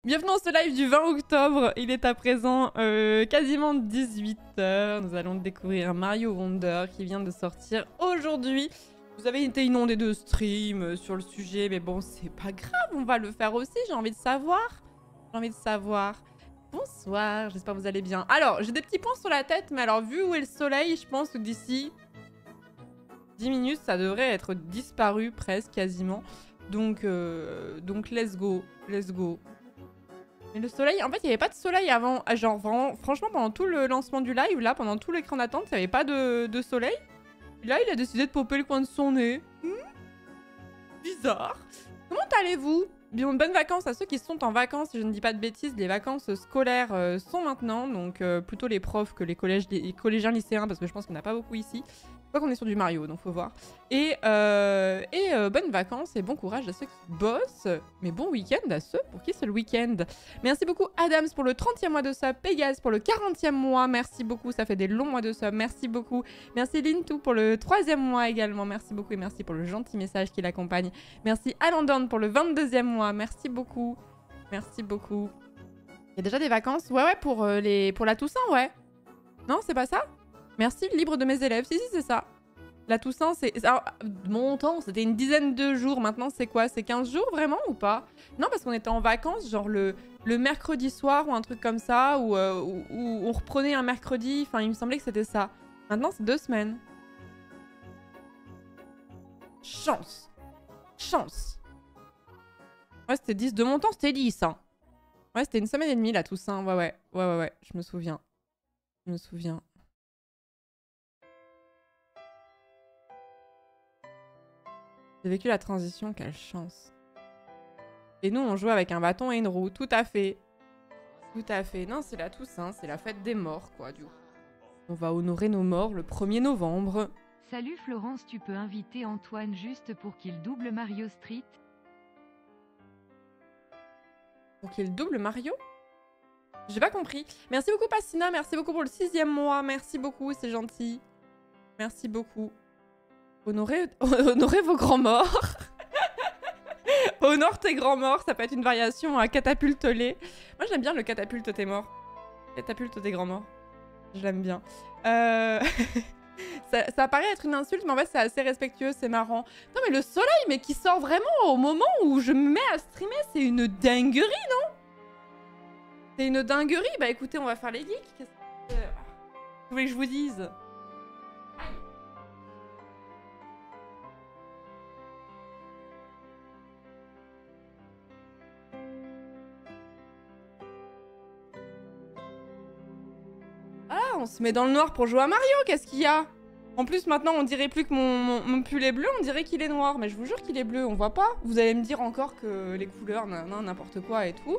Bienvenue dans ce live du 20 octobre. Il est à présent quasiment 18 h. Nous allons découvrir Mario Wonder qui vient de sortir aujourd'hui. Vous avez été inondé de streams sur le sujet, mais bon, c'est pas grave, on va le faire aussi. J'ai envie de savoir. J'ai envie de savoir. Bonsoir, j'espère que vous allez bien. Alors, j'ai des petits points sur la tête, mais alors, vu où est le soleil, je pense que d'ici 10 minutes, ça devrait être disparu presque, quasiment. Donc let's go, let's go. Mais le soleil, en fait, il n'y avait pas de soleil avant. Genre, franchement, pendant tout le lancement du live, là, pendant tout l'écran d'attente, il n'y avait pas de soleil. Et là, il a décidé de popper le coin de son nez. Bizarre. Comment allez-vous? Bonnes vacances à ceux qui sont en vacances, si je ne dis pas de bêtises. Les vacances scolaires sont maintenant, donc plutôt les profs que les collégiens lycéens, parce que je pense qu'il n'y en a pas beaucoup ici. Je crois qu'on est sur du Mario, donc faut voir. Et bonnes vacances et bon courage à ceux qui bossent, mais bon week-end à ceux pour qui c'est le week-end. Merci beaucoup Adams pour le 30e mois de sub, Pégase pour le 40e mois, merci beaucoup, ça fait des longs mois de sub, merci beaucoup. Merci Lintou pour le 3e mois également, merci beaucoup et merci pour le gentil message qui l'accompagne. Merci Alandon pour le 22e mois, merci beaucoup. Merci beaucoup. Il y a déjà des vacances? Ouais, pour la Toussaint, ouais. Non, c'est pas ça? Merci, libre de mes élèves. Si, c'est ça. La Toussaint, c'est... Mon temps, c'était une dizaine de jours. Maintenant, c'est quoi? C'est 15 jours, vraiment, ou pas? Non, parce qu'on était en vacances, genre le mercredi soir ou un truc comme ça, ou on reprenait un mercredi. Enfin, il me semblait que c'était ça. Maintenant, c'est 2 semaines. Chance. Chance. Ouais, c'était 10. De mon temps, c'était 10, hein. Ouais, c'était une semaine et demie, la Toussaint. Ouais. Je me souviens. Je me souviens. J'ai vécu la transition, quelle chance. Et nous, on jouait avec un bâton et une roue, tout à fait. Tout à fait. Non, c'est la Toussaint, c'est la fête des morts, quoi, du coup. On va honorer nos morts le 1er novembre. Salut Florence, tu peux inviter Antoine juste pour qu'il double Mario Street? Pour qu'il double Mario? J'ai pas compris. Merci beaucoup Passina, merci beaucoup pour le 6e mois. Merci beaucoup, c'est gentil. Merci beaucoup. Honorez vos grands morts. Honore tes grands morts, ça peut être une variation à catapulte-les. Moi j'aime bien le catapulte tes morts. Catapulte tes grands morts. Je l'aime bien. Ça paraît être une insulte, mais en fait c'est assez respectueux, c'est marrant. Non mais le soleil, mais qui sort vraiment au moment où je me mets à streamer, c'est une dinguerie, non? C'est une dinguerie. Bah écoutez, on va faire les geeks. Qu'est-ce que vous voulez que je vous dise? Ah, on se met dans le noir pour jouer à Mario, qu'est-ce qu'il y a? En plus, maintenant, on dirait plus que mon pull est bleu, on dirait qu'il est noir. Mais je vous jure qu'il est bleu, on voit pas. Vous allez me dire encore que les couleurs, n'importe quoi et tout.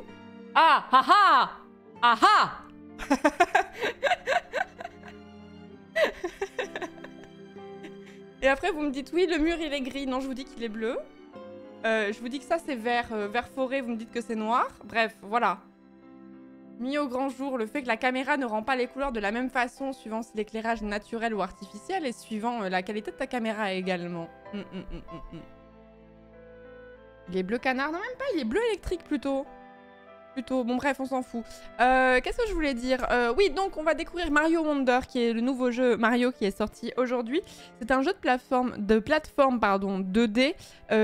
Ah, ah, ah! Ah, ah! Et après, vous me dites, oui, le mur, il est gris. Non, je vous dis qu'il est bleu. Je vous dis que ça, c'est vert forêt. Vous me dites que c'est noir. Bref, voilà. Mis au grand jour, le fait que la caméra ne rend pas les couleurs de la même façon suivant si l'éclairage est naturel ou artificiel et suivant la qualité de ta caméra également. Il est bleu canard? Non, même pas, il est bleu électrique plutôt. Bon bref, on s'en fout. Qu'est-ce que je voulais dire? Oui, donc on va découvrir Mario Wonder, qui est le nouveau jeu Mario qui est sorti aujourd'hui. C'est un jeu de plateforme 2D.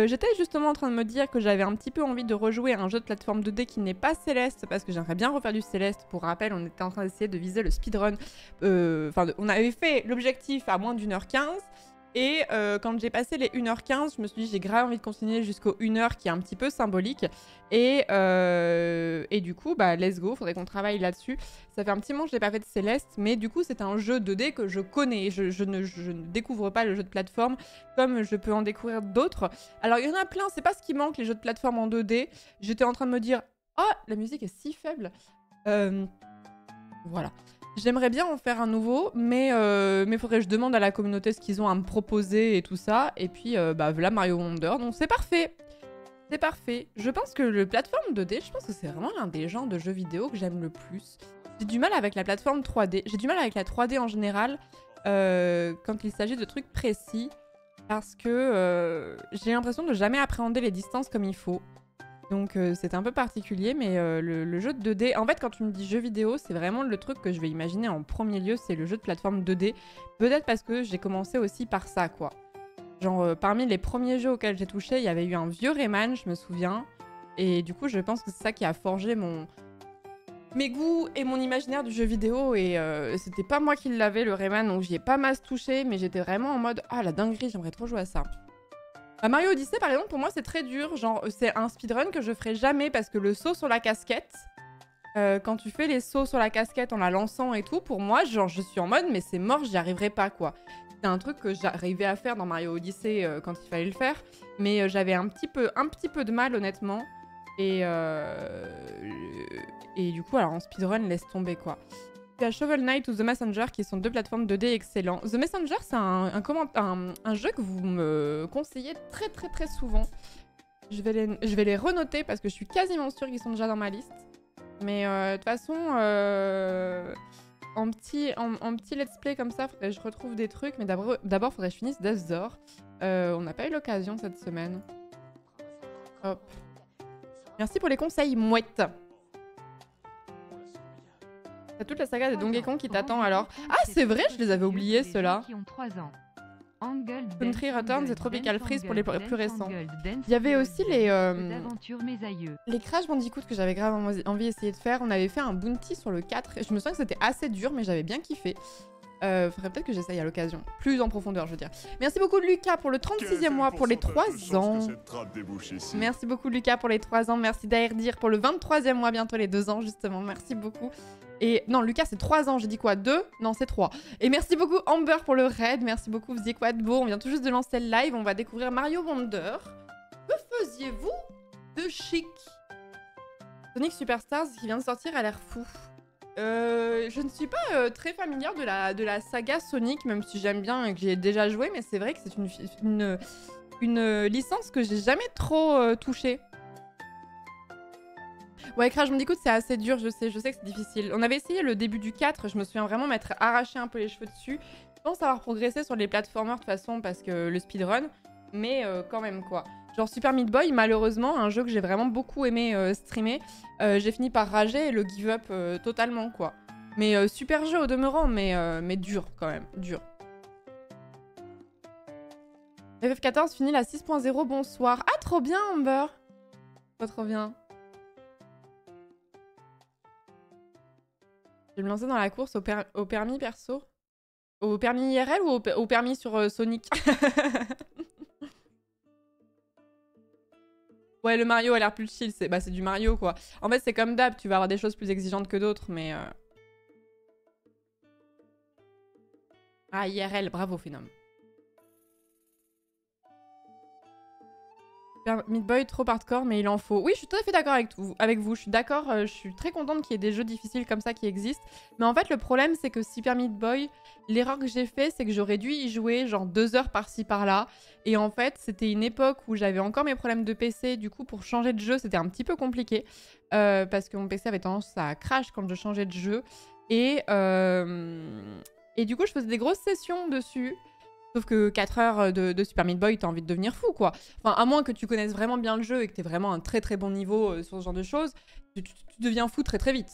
J'étais justement en train de me dire que j'avais un petit peu envie de rejouer à un jeu de plateforme 2D qui n'est pas Céleste, parce que j'aimerais bien refaire du Céleste. Pour rappel, on était en train d'essayer de viser le speedrun. On avait fait l'objectif à moins d'1h15. Et quand j'ai passé les 1h15, je me suis dit j'ai grave envie de continuer jusqu'au 1h qui est un petit peu symbolique. Et du coup, bah let's go, faudrait qu'on travaille là-dessus. Ça fait un petit moment que je n'ai pas fait de Céleste, mais du coup c'est un jeu 2D que je connais. Je ne découvre pas le jeu de plateforme comme je peux en découvrir d'autres. Alors il y en a plein, c'est pas ce qui manque les jeux de plateforme en 2D. J'étais en train de me dire, oh la musique est si faible. Voilà. J'aimerais bien en faire un nouveau, mais faudrait que je demande à la communauté ce qu'ils ont à me proposer et tout ça. Et puis, voilà Mario Wonder, donc c'est parfait. C'est parfait. Je pense que le plateforme 2D, je pense que c'est vraiment l'un des genres de jeux vidéo que j'aime le plus. J'ai du mal avec la plateforme 3D. J'ai du mal avec la 3D en général, quand il s'agit de trucs précis. Parce que j'ai l'impression de jamais appréhender les distances comme il faut. Donc c'était un peu particulier, mais le jeu de 2D... En fait, quand tu me dis jeu vidéo, c'est vraiment le truc que je vais imaginer en premier lieu, c'est le jeu de plateforme 2D. Peut-être parce que j'ai commencé aussi par ça, quoi. Genre, parmi les premiers jeux auxquels j'ai touché, il y avait eu un vieux Rayman, je me souviens. Et du coup, je pense que c'est ça qui a forgé mes goûts et mon imaginaire du jeu vidéo. Et c'était pas moi qui l'avais, le Rayman, donc j'y ai pas masse touché, mais j'étais vraiment en mode « Ah, la dinguerie, j'aimerais trop jouer à ça ». Mario Odyssey, par exemple, pour moi, c'est très dur. Genre, c'est un speedrun que je ferai jamais parce que le saut sur la casquette, quand tu fais les sauts sur la casquette en la lançant et tout, pour moi, genre, je suis en mode, mais c'est mort, j'y arriverai pas, quoi. C'est un truc que j'arrivais à faire dans Mario Odyssey quand il fallait le faire, mais j'avais un petit peu de mal, honnêtement. Et du coup, alors en speedrun, laisse tomber, quoi. Il y a Shovel Knight ou The Messenger qui sont deux plateformes 2D excellents. The Messenger, c'est un jeu que vous me conseillez très très très souvent. Je vais les renoter parce que je suis quasiment sûre qu'ils sont déjà dans ma liste. Mais de toute façon, en petit let's play comme ça, faudrait que je retrouve des trucs. Mais d'abord, faudrait que je finisse Death's Door. On n'a pas eu l'occasion cette semaine. Hop. Merci pour les conseils, mouette. T'as toute la saga de Donkey Kong qui t'attend alors. Ah, c'est vrai, je les avais oubliés ceux-là. Country Returns et Tropical Freeze pour les plus récents. Il y avait aussi les Crash Bandicoot que j'avais grave envie d'essayer de faire. On avait fait un bounty sur le 4. Je me souviens que c'était assez dur, mais j'avais bien kiffé. Faudrait peut-être que j'essaye à l'occasion. Plus en profondeur, je veux dire. Merci beaucoup Lucas pour le 36e mois, pour les 3 ans. Merci beaucoup Lucas pour les 3 ans. Merci Daerdir pour le 23e mois, bientôt les 2 ans justement. Merci beaucoup. Et non, Lucas, c'est 3 ans. J'ai dit quoi? 2? Non, c'est 3. Et merci beaucoup Amber pour le raid. Merci beaucoup Vziequadbo. On vient tout juste de lancer le live. On va découvrir Mario Wonder. Que faisiez-vous de chic? Sonic Superstars qui vient de sortir a l'air fou. Je ne suis pas très familière de la saga Sonic, même si j'aime bien et que j'ai déjà joué, mais c'est vrai que c'est une licence que j'ai jamais trop touchée. Ouais, Crash Bandicoot, c'est assez dur, je sais que c'est difficile. On avait essayé le début du 4, je me souviens vraiment m'être arraché un peu les cheveux dessus. Je pense avoir progressé sur les platformers de toute façon parce que le speedrun, mais quand même quoi. Genre Super Meat Boy, malheureusement, un jeu que j'ai vraiment beaucoup aimé streamer, j'ai fini par rager et le give up totalement quoi. Mais super jeu au demeurant, mais dur quand même, dur. FF14 finit la 6.0, bonsoir. Ah, trop bien Amber. Trop bien. Je vais me lancer dans la course au permis perso. Au permis IRL ou au permis sur Sonic? Ouais, le Mario a l'air plus chill. C'est du Mario, quoi. En fait, c'est comme d'hab. Tu vas avoir des choses plus exigeantes que d'autres, mais... Ah, IRL. Bravo, Phenom. Meat Boy, trop hardcore, mais il en faut. Oui, je suis tout à fait d'accord avec vous. Je suis d'accord, je suis très contente qu'il y ait des jeux difficiles comme ça qui existent. Mais en fait, le problème, c'est que Super Meat Boy, l'erreur que j'ai fait, c'est que j'aurais dû y jouer genre 2 heures par-ci par-là. Et en fait, c'était une époque où j'avais encore mes problèmes de PC. Du coup, pour changer de jeu, c'était un petit peu compliqué. Parce que mon PC avait tendance à crash quand je changeais de jeu. Et du coup, je faisais des grosses sessions dessus. Sauf que 4 heures de Super Meat Boy, t'as envie de devenir fou, quoi. Enfin, à moins que tu connaisses vraiment bien le jeu et que t'aies vraiment un très très bon niveau sur ce genre de choses, tu deviens fou très très vite.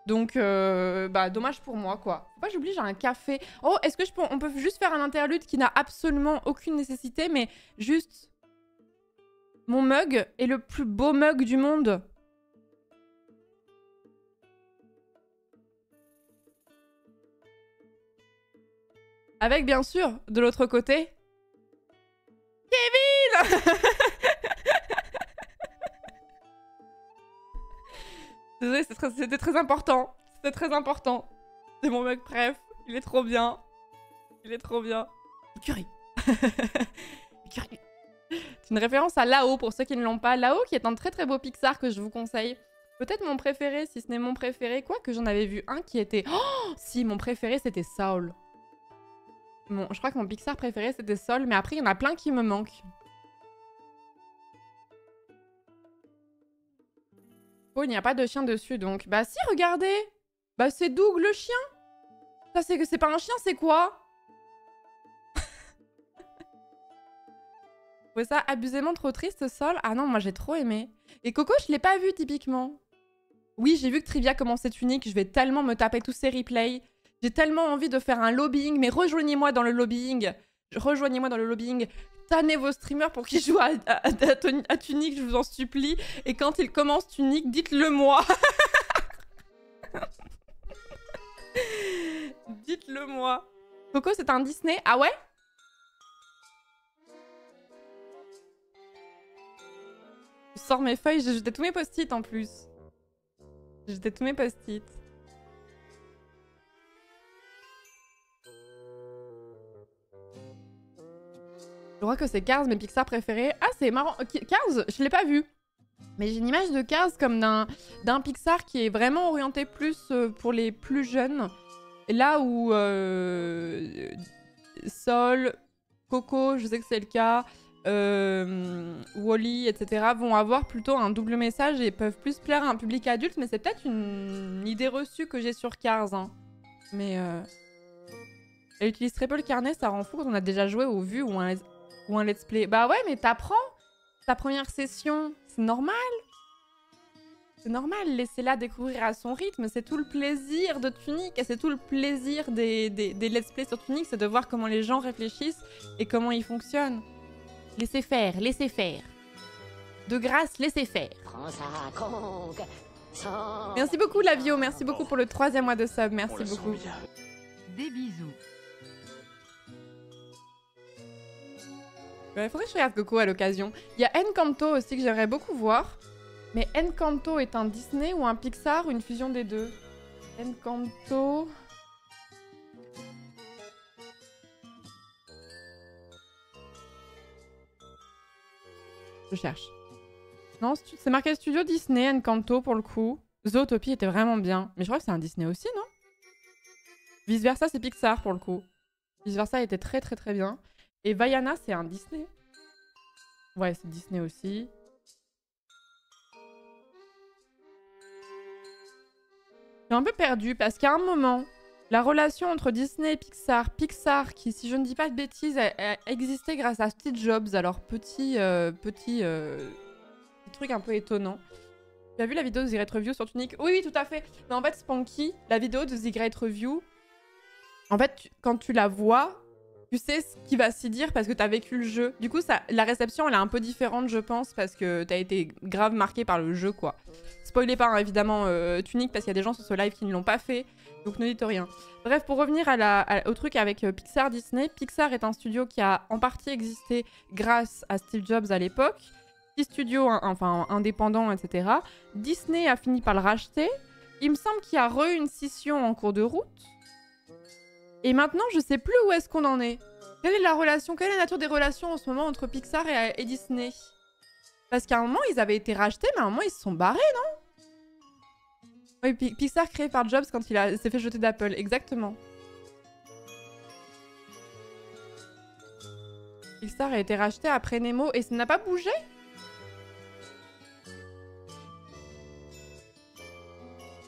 Donc, dommage pour moi, quoi. Faut pas que j'oublie, j'ai un café. Oh, est-ce que on peut juste faire un interlude qui n'a absolument aucune nécessité, mais juste... Mon mug est le plus beau mug du monde. Avec, bien sûr, de l'autre côté... Kevin. Désolée, c'était très important. C'était très important. C'est mon mec, bref. Il est trop bien. Il est trop bien. Curry. Curry. C'est une référence à Lao, pour ceux qui ne l'ont pas. Lao, qui est un très très beau Pixar que je vous conseille. Peut-être mon préféré, si ce n'est mon préféré. Quoique j'en avais vu un qui était... Oh, si, mon préféré, c'était Saul. Je crois que mon Pixar préféré, c'était Sol. Mais après, il y en a plein qui me manquent. Oh, il n'y a pas de chien dessus, donc... Bah si, regardez. Bah c'est Doug, le chien. Ça, c'est pas un chien, c'est quoi? trouvez ça abusément trop triste, Sol? Ah non, moi j'ai trop aimé. Et Coco, je l'ai pas vu typiquement. Oui, j'ai vu que Trivia commençait Tunic, je vais tellement me taper tous ces replays. J'ai tellement envie de faire un lobbying, mais rejoignez-moi dans le lobbying. Rejoignez-moi dans le lobbying. Tannez vos streamers pour qu'ils jouent à Tunic, je vous en supplie. Et quand ils commencent Tunic, dites-le moi. Dites-le moi. Coco, c'est un Disney? Ah ouais? Je sors mes feuilles, j'ai jeté tous mes post-it en plus. J'ai jeté tous mes post-it. Je crois que c'est Cars, mes Pixar préférés. Ah, c'est marrant. Cars, je l'ai pas vu. Mais j'ai une image de Cars comme d'un Pixar qui est vraiment orienté plus pour les plus jeunes. Là où Sol, Coco, je sais que c'est le cas, Wall-E, etc. vont avoir plutôt un double message et peuvent plus plaire à un public adulte. Mais c'est peut-être une idée reçue que j'ai sur Cars. Hein. Mais elle utilise très peu le carnet, ça rend fou quand on a déjà joué ou vu ou un let's play. Bah ouais, mais t'apprends ta première session, c'est normal. C'est normal, laissez-la découvrir à son rythme. C'est tout le plaisir de Tunic et c'est tout le plaisir des let's play sur Tunic, c'est de voir comment les gens réfléchissent et comment ils fonctionnent. Laissez faire, laissez faire. De grâce, laissez faire. Merci beaucoup Lavio, merci beaucoup pour le 3e mois de sub, merci beaucoup. Des bisous. Il faudrait que je regarde Coco à l'occasion. Il y a Encanto aussi que j'aimerais beaucoup voir. Mais Encanto est un Disney ou un Pixar ou une fusion des deux? Encanto... Je cherche. Non, c'est marqué Studio Disney, Encanto pour le coup. Zootopie était vraiment bien. Mais je crois que c'est un Disney aussi, non? Vice Versa, c'est Pixar pour le coup. Vice Versa était très très très bien. Et Vaiana, c'est un Disney. Ouais, c'est Disney aussi. Je suis un peu perdue parce qu'à un moment, la relation entre Disney et Pixar qui, si je ne dis pas de bêtises, a existé grâce à Steve Jobs, alors petit truc un peu étonnant. Tu as vu la vidéo de The Great Review sur Tunic? Oui, oui, tout à fait. Mais en fait, Spanky, la vidéo de The Great Review, en fait, quand tu la vois, tu sais ce qui va s'y dire parce que t'as vécu le jeu. Du coup, la réception, elle est un peu différente, je pense, parce que t'as été grave marqué par le jeu, quoi. Spoilez pas, hein, évidemment, Tunic, parce qu'il y a des gens sur ce live qui ne l'ont pas fait, donc ne dites rien. Bref, pour revenir au truc avec Pixar Disney, Pixar est un studio qui a en partie existé grâce à Steve Jobs à l'époque. Petit studio, enfin, indépendant, etc. Disney a fini par le racheter. Il me semble qu'il y a une scission en cours de route. Et maintenant, je sais plus où est-ce qu'on en est. Quelle est la relation, quelle est la nature des relations en ce moment entre Pixar et Disney? Parce qu'à un moment, ils avaient été rachetés, mais à un moment, ils se sont barrés, non? Oui, Pixar créé par Jobs quand il s'est fait jeter d'Apple, exactement. Pixar a été racheté après Nemo et ça n'a pas bougé?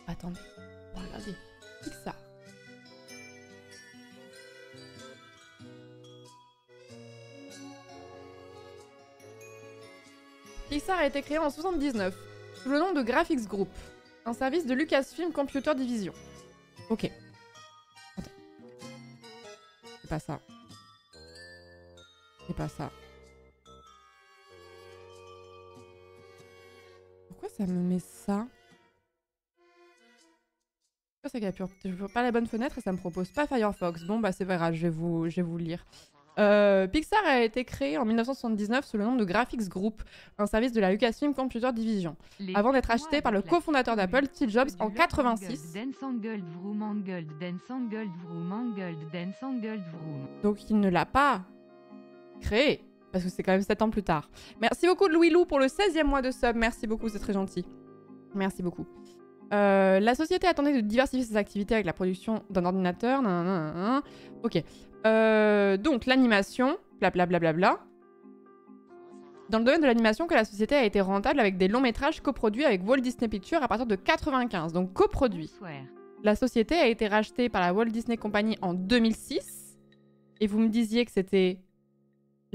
Attendez, on va regarder. Pixar. Pixar a été créé en 1979 sous le nom de Graphics Group, un service de Lucasfilm Computer Division. Ok. Attends. C'est pas ça. C'est pas ça. Pourquoi ça me met ça? Pourquoi ça capture? Je veux pas la bonne fenêtre et ça me propose pas Firefox. Bon bah c'est pas grave, je vais vous lire. Pixar a été créé en 1979 sous le nom de Graphics Group, un service de la Lucasfilm Computer Division, avant d'être acheté par le cofondateur d'Apple, Steve Jobs, en 86. Donc il ne l'a pas créé, parce que c'est quand même 7 ans plus tard. Merci beaucoup de Louis Lou pour le 16e mois de sub, merci beaucoup, c'est très gentil. Merci beaucoup. La société attendait de diversifier ses activités avec la production d'un ordinateur. Ok. Donc, l'animation, blablabla. Dans le domaine de l'animation, que la société a été rentable avec des longs métrages coproduits avec Walt Disney Pictures à partir de 95. Donc, coproduit. La société a été rachetée par la Walt Disney Company en 2006. Et vous me disiez que c'était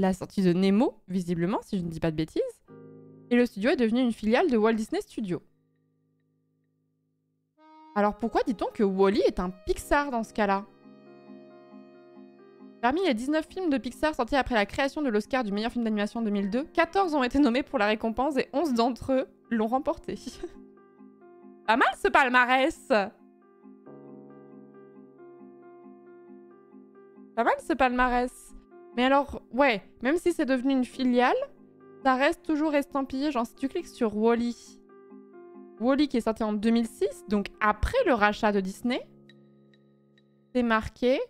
la sortie de Nemo, visiblement, si je ne dis pas de bêtises. Et le studio est devenu une filiale de Walt Disney Studios. Alors pourquoi dit-on que Wall-E est un Pixar dans ce cas-là? Parmi les 19 films de Pixar sortis après la création de l'Oscar du meilleur film d'animation en 2002, 14 ont été nommés pour la récompense et 11 d'entre eux l'ont remporté. Pas mal ce palmarès! Pas mal ce palmarès. Mais alors, ouais, même si c'est devenu une filiale, ça reste toujours estampillé. Genre, si tu cliques sur Wall-E, Wall-E qui est sorti en 2006, donc après le rachat de Disney, c'est marqué...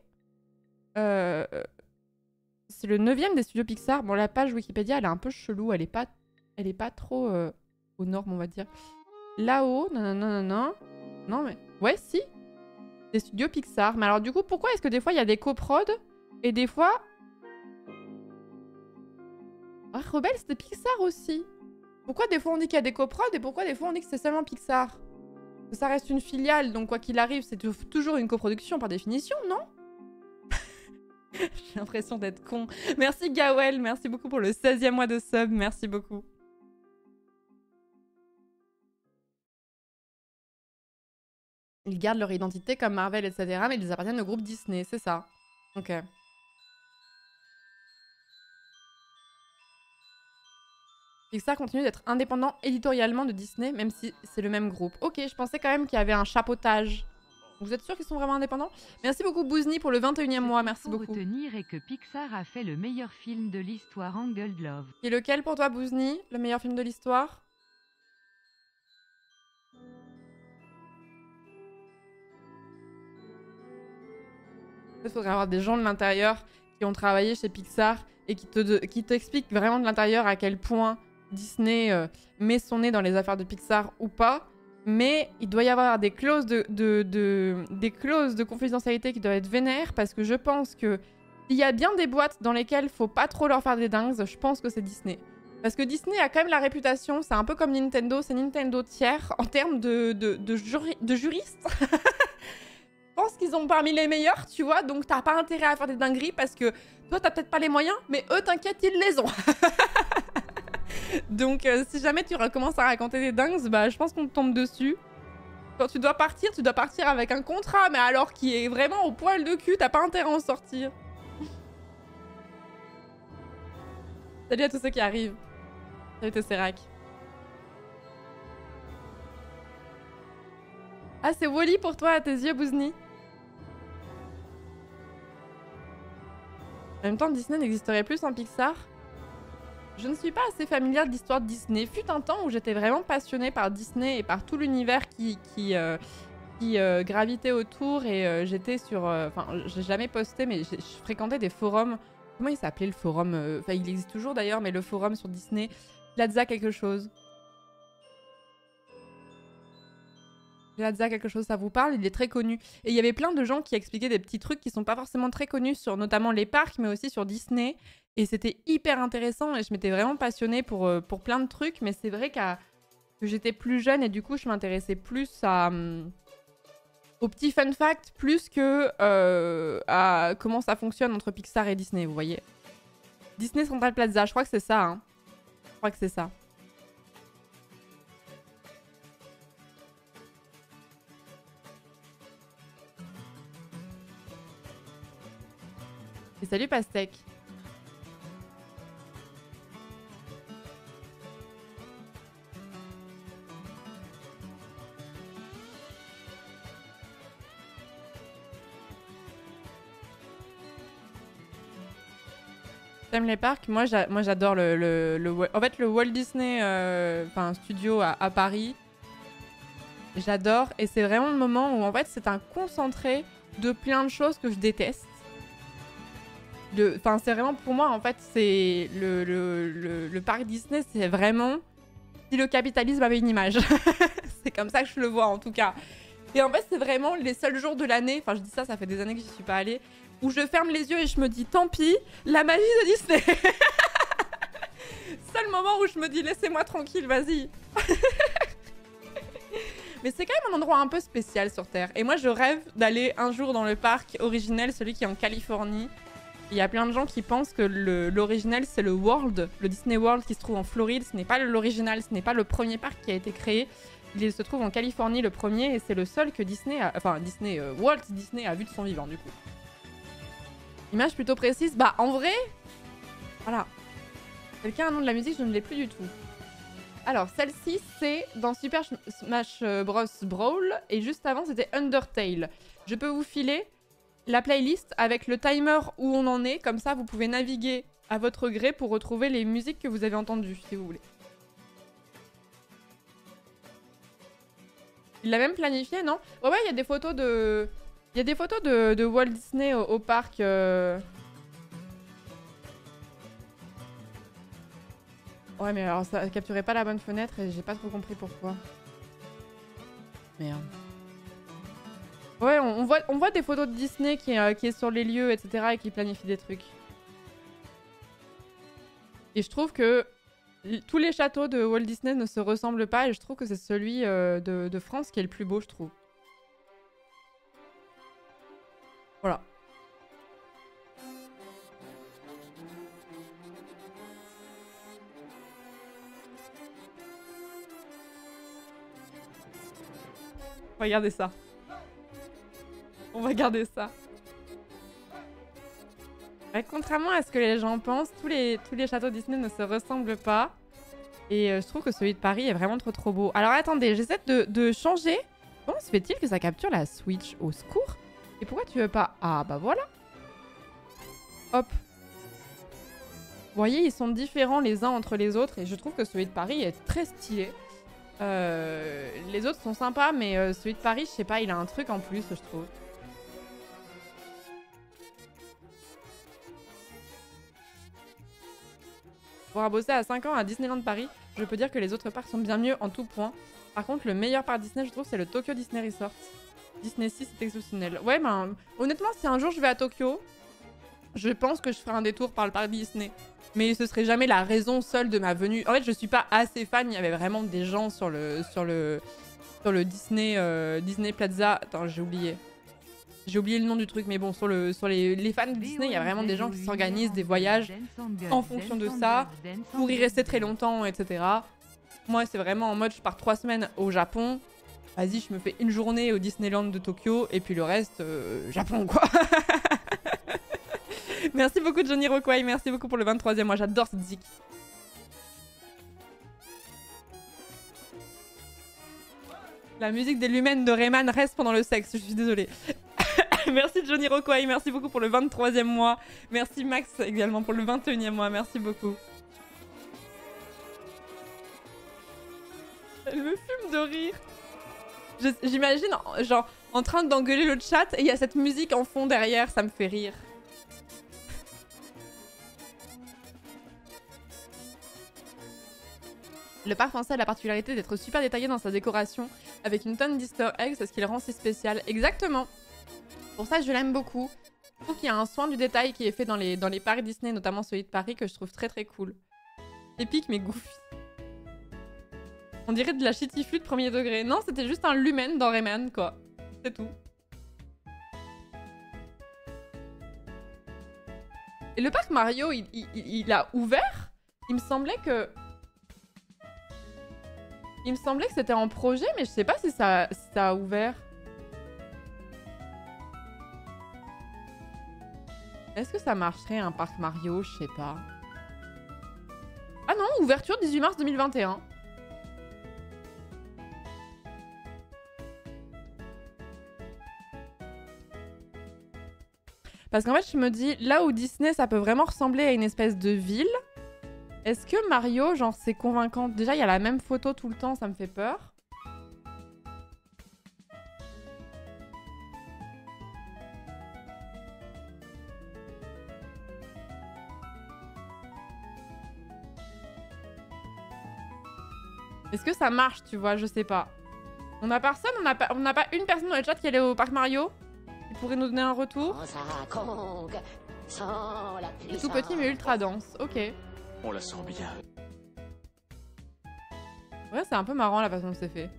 c'est le 9e des studios Pixar. Bon, la page Wikipédia, elle est un peu chelou. Elle est pas trop aux normes, on va dire. Là-haut, non. Non, mais... Ouais, si. Des studios Pixar. Mais alors, du coup, pourquoi est-ce que des fois, il y a des coprods et des fois... Ah, Rebelle, c'était Pixar aussi. Pourquoi des fois on dit qu'il y a des coprods et pourquoi des fois on dit que c'est seulement Pixar? Parce que ça reste une filiale, donc quoi qu'il arrive, c'est toujours une coproduction par définition, non? J'ai l'impression d'être con. Merci Gawel, merci beaucoup pour le 16e mois de sub, merci beaucoup. Ils gardent leur identité comme Marvel, etc. mais ils appartiennent au groupe Disney, c'est ça. Ok. Pixar continue d'être indépendant éditorialement de Disney, même si c'est le même groupe. Ok, je pensais quand même qu'il y avait un chapeautage. Vous êtes sûr qu'ils sont vraiment indépendants? Merci beaucoup Bouzni pour le 21e mois, merci beaucoup. Ce qu'il faut retenir est que Pixar a fait le meilleur film de l'histoire, Angled Love. Et lequel pour toi Bouzni? Le meilleur film de l'histoire? Il faudrait avoir des gens de l'intérieur qui ont travaillé chez Pixar et qui t'expliquent vraiment de l'intérieur à quel point Disney met son nez dans les affaires de Pixar ou pas. Mais il doit y avoir des clauses des clauses de confidentialité qui doivent être vénères parce que je pense que il y a bien des boîtes dans lesquelles faut pas trop leur faire des dingues, je pense que c'est Disney. Parce que Disney a quand même la réputation, c'est un peu comme Nintendo, c'est Nintendo tiers en termes de juristes. Je pense qu'ils ont parmi les meilleurs, tu vois, donc t'as pas intérêt à faire des dingueries parce que toi t'as peut-être pas les moyens, mais eux t'inquiète, ils les ont. Donc si jamais tu recommences à raconter des dingues, bah je pense qu'on te tombe dessus. Quand tu dois partir avec un contrat, mais alors qui est vraiment au poil de cul, t'as pas intérêt à en sortir. Salut à tous ceux qui arrivent. Salut Tesserac. Ah c'est Wall-E pour toi à tes yeux, Bouzni. En même temps, Disney n'existerait plus sans Pixar. Je ne suis pas assez familière de l'histoire de Disney. Fut un temps où j'étais vraiment passionnée par Disney et par tout l'univers qui gravitait autour. Et j'étais sur... Enfin, j'ai jamais posté, mais je fréquentais des forums. Comment il s'appelait le forum? Enfin, il existe toujours d'ailleurs, mais le forum sur Disney. Plaza quelque chose. Plaza quelque chose, ça vous parle? Il est très connu. Et il y avait plein de gens qui expliquaient des petits trucs qui sont pas forcément très connus sur notamment les parcs, mais aussi sur Disney. Et c'était hyper intéressant et je m'étais vraiment passionnée pour plein de trucs. Mais c'est vrai que j'étais plus jeune et du coup, je m'intéressais plus aux petits fun facts plus que à comment ça fonctionne entre Pixar et Disney, vous voyez. Disney Central Plaza, je crois que c'est ça. Hein. Je crois que c'est ça. Et salut Pastèque. T'aimes les parcs? Moi j'adore en fait, le Walt Disney studio à Paris. J'adore et c'est vraiment le moment où en fait c'est un concentré de plein de choses que je déteste. Enfin, c'est vraiment pour moi en fait c'est le parc Disney, c'est vraiment si le capitalisme avait une image. C'est comme ça que je le vois en tout cas. Et en fait c'est vraiment les seuls jours de l'année, enfin je dis ça fait des années que j'y suis pas allée, où je ferme les yeux et je me dis tant pis, la magie de Disney. Seul moment où je me dis laissez-moi tranquille, vas-y. Mais c'est quand même un endroit un peu spécial sur Terre. Et moi je rêve d'aller un jour dans le parc originel, celui qui est en Californie. Il y a plein de gens qui pensent que l'original c'est le World, le Disney World qui se trouve en Floride. Ce n'est pas l'original, ce n'est pas le premier parc qui a été créé. Il se trouve en Californie le premier et c'est le seul que Disney a... Enfin Walt Disney a vu de son vivant du coup. Image plutôt précise. Bah en vrai... Voilà. Quelqu'un a un nom de la musique, je ne l'ai plus du tout. Alors celle-ci c'est dans Super Smash Bros Brawl et juste avant c'était Undertale. Je peux vous filer la playlist avec le timer où on en est. Comme ça vous pouvez naviguer à votre gré pour retrouver les musiques que vous avez entendues si vous voulez. Il l'a même planifié, non? Ouais, il y a des photos de... Il y a des photos de Walt Disney au parc. Ouais, mais alors ça capturait pas la bonne fenêtre et j'ai pas trop compris pourquoi. Merde. Ouais, on voit des photos de Disney qui est sur les lieux, etc. et qui planifie des trucs. Et je trouve que tous les châteaux de Walt Disney ne se ressemblent pas et je trouve que c'est celui de France qui est le plus beau, je trouve. Voilà. Regardez ça. On va garder ça. Ouais, contrairement à ce que les gens pensent, tous les châteaux Disney ne se ressemblent pas. Et je trouve que celui de Paris est vraiment trop beau. Alors attendez, j'essaie de changer. Comment se fait-il que ça capture la Switch? Au secours? Et pourquoi tu veux pas? Ah bah voilà. Hop. Vous voyez, ils sont différents les uns entre les autres. Et je trouve que celui de Paris est très stylé. Les autres sont sympas, mais celui de Paris, je sais pas, il a un truc en plus, je trouve. Pour avoir bossé à 5 ans à Disneyland Paris, je peux dire que les autres parcs sont bien mieux en tout point. Par contre, le meilleur parc Disney, je trouve, c'est le Tokyo Disney Resort. Disney Sea, c'est exceptionnel. Ouais, ben, honnêtement, si un jour je vais à Tokyo, je pense que je ferai un détour par le parc Disney. Mais ce serait jamais la raison seule de ma venue. En fait, je suis pas assez fan. Il y avait vraiment des gens sur le Disney, Disney Plaza. Attends, j'ai oublié. J'ai oublié le nom du truc, mais bon, sur les fans de Disney, il y a vraiment des gens qui s'organisent des voyages en fonction de ça, pour y rester très longtemps, etc. Moi, c'est vraiment en mode, je pars 3 semaines au Japon. Vas-y, je me fais une journée au Disneyland de Tokyo, et puis le reste, Japon, quoi. Merci beaucoup, Johnny Rockway. Merci beaucoup pour le 23e mois. J'adore cette zik. La musique des lumens de Rayman reste pendant le sexe. Je suis désolée. Merci, Johnny Rockway. Merci beaucoup pour le 23e mois. Merci, Max, également pour le 21e mois. Merci beaucoup. Elle me fume de rire. J'imagine, genre, en train d'engueuler le chat et il y a cette musique en fond derrière. Ça me fait rire. Le parc français a la particularité d'être super détaillé dans sa décoration, avec une tonne d'easter eggs, c'est ce qui le rend si spécial. Exactement. Pour ça, je l'aime beaucoup. Je trouve qu'il y a un soin du détail qui est fait dans les parcs Disney, notamment celui de Paris, que je trouve très cool. Épique mais goofy. On dirait de la shitty flûte premier degré. Non, c'était juste un lumen dans Rayman, quoi. C'est tout. Et le parc Mario, il a ouvert. Il me semblait que c'était en projet, mais je sais pas si ça a ouvert. Est-ce que ça marcherait un parc Mario? Je sais pas. Ah non, ouverture 18 mars 2021. Parce qu'en fait, je me dis, là où Disney, ça peut vraiment ressembler à une espèce de ville, est-ce que Mario, genre, c'est convaincant? Déjà, il y a la même photo tout le temps, ça me fait peur. Est-ce que ça marche, tu vois? Je sais pas. On a personne? On n'a pas une personne dans le chat qui est allée au parc Mario? Qui pourrait nous donner un retour? C'est tout petit mais ultra dense. Ok. On la sent bien. Ouais, c'est un peu marrant la façon dont c'est fait.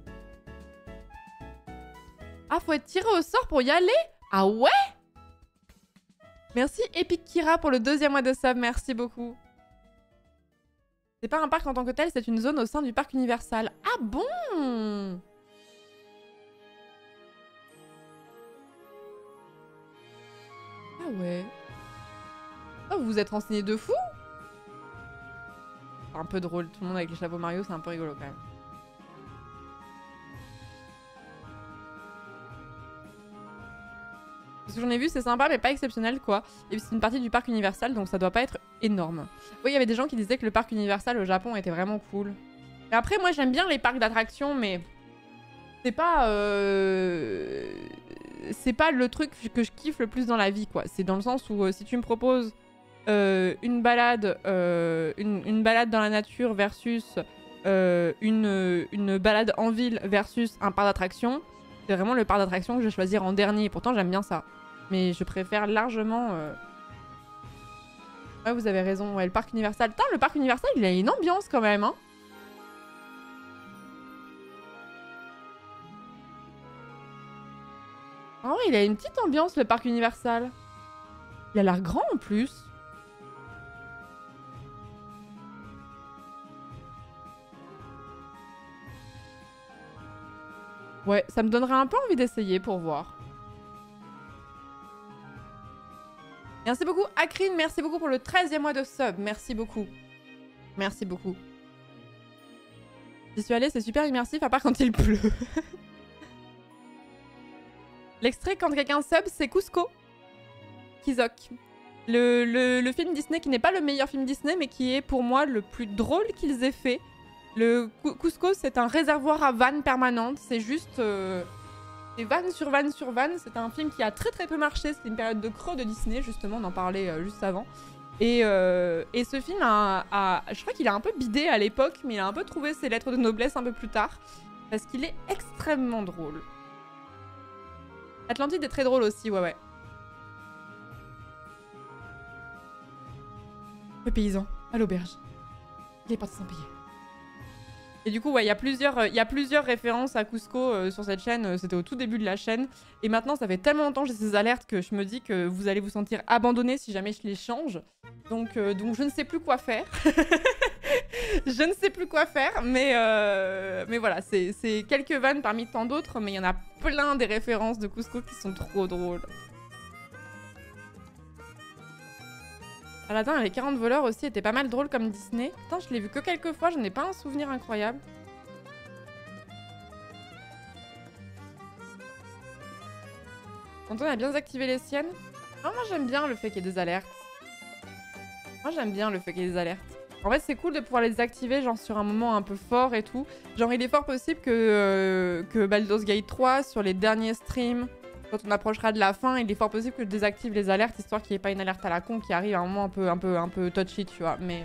Ah, faut être tiré au sort pour y aller? Ah ouais? Merci Epic Kira pour le 2e mois de sub, merci beaucoup. C'est pas un parc en tant que tel, c'est une zone au sein du parc Universal. Ah bon? Ah ouais. Oh, vous vous êtes renseigné de fou? C'est un peu drôle, tout le monde avec les chapeaux Mario, c'est un peu rigolo quand même. Parce que j'en ai vu, c'est sympa, mais pas exceptionnel quoi. Et puis c'est une partie du parc Universal, donc ça doit pas être énorme. Oui, il y avait des gens qui disaient que le parc Universal au Japon était vraiment cool. Et après, moi j'aime bien les parcs d'attractions, mais c'est pas le truc que je kiffe le plus dans la vie quoi. C'est dans le sens où si tu me proposes une balade dans la nature versus une balade en ville versus un parc d'attractions, c'est vraiment le parc d'attractions que je vais choisir en dernier. Pourtant j'aime bien ça, mais je préfère largement ouais, vous avez raison, ouais, le parc Universal. Putain, le parc Universal il a une ambiance quand même hein. Ah ouais, il a une petite ambiance le parc Universal. Il a l'air grand en plus. Ouais, ça me donnerait un peu envie d'essayer pour voir. Merci beaucoup Akrine, merci beaucoup pour le 13e mois de sub. Merci beaucoup. Merci beaucoup. J'y suis allée, c'est super immersif à part quand il pleut. L'extrait quand quelqu'un sub, c'est Cusco. Kizok. Le film Disney qui n'est pas le meilleur film Disney, mais qui est pour moi le plus drôle qu'ils aient fait. Le Cusco, c'est un réservoir à vannes permanentes. C'est juste des vannes sur vannes sur vannes. C'est un film qui a très très peu marché. C'était une période de creux de Disney, justement. On en parlait juste avant. Et ce film je crois qu'il a un peu bidé à l'époque, mais il a un peu trouvé ses lettres de noblesse un peu plus tard. Parce qu'il est extrêmement drôle. Atlantide est très drôle aussi, ouais. Le paysan, à l'auberge. Il est parti sans payer. Et du coup, ouais, il y a plusieurs références à Cusco sur cette chaîne. C'était au tout début de la chaîne. Et maintenant, ça fait tellement longtemps que j'ai ces alertes que je me dis que vous allez vous sentir abandonné si jamais je les change. Donc je ne sais plus quoi faire. Je ne sais plus quoi faire, mais voilà, c'est quelques vannes parmi tant d'autres, mais il y en a plein des références de Cusco qui sont trop drôles. Aladdin et les 40 voleurs aussi étaient pas mal drôles comme Disney. Putain, je l'ai vu que quelques fois, j'en ai pas un souvenir incroyable. Antoine a bien désactivé les siennes. Ah, moi j'aime bien le fait qu'il y ait des alertes. Moi j'aime bien le fait qu'il y ait des alertes. En fait, c'est cool de pouvoir les désactiver, genre sur un moment un peu fort et tout. Genre, il est fort possible que Baldur's Gate 3, sur les derniers streams, quand on approchera de la fin, il est fort possible que je désactive les alertes, histoire qu'il n'y ait pas une alerte à la con qui arrive à un moment un peu touchy, tu vois. Mais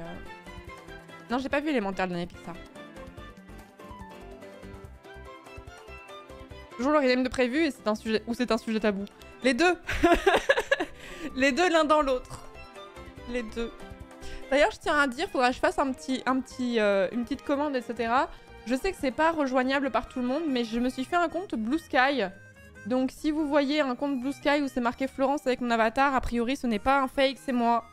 non, j'ai pas vu Élémentaire de l'année Pixar. Toujours le redeem de prévu et c'est un sujet tabou. Les deux. Les deux l'un dans l'autre. Les deux. D'ailleurs, je tiens à dire, faudra que je fasse une petite commande, etc. Je sais que c'est pas rejoignable par tout le monde, mais je me suis fait un compte Blue Sky. Donc si vous voyez un compte Blue Sky où c'est marqué Florence avec mon avatar, a priori ce n'est pas un fake, c'est moi.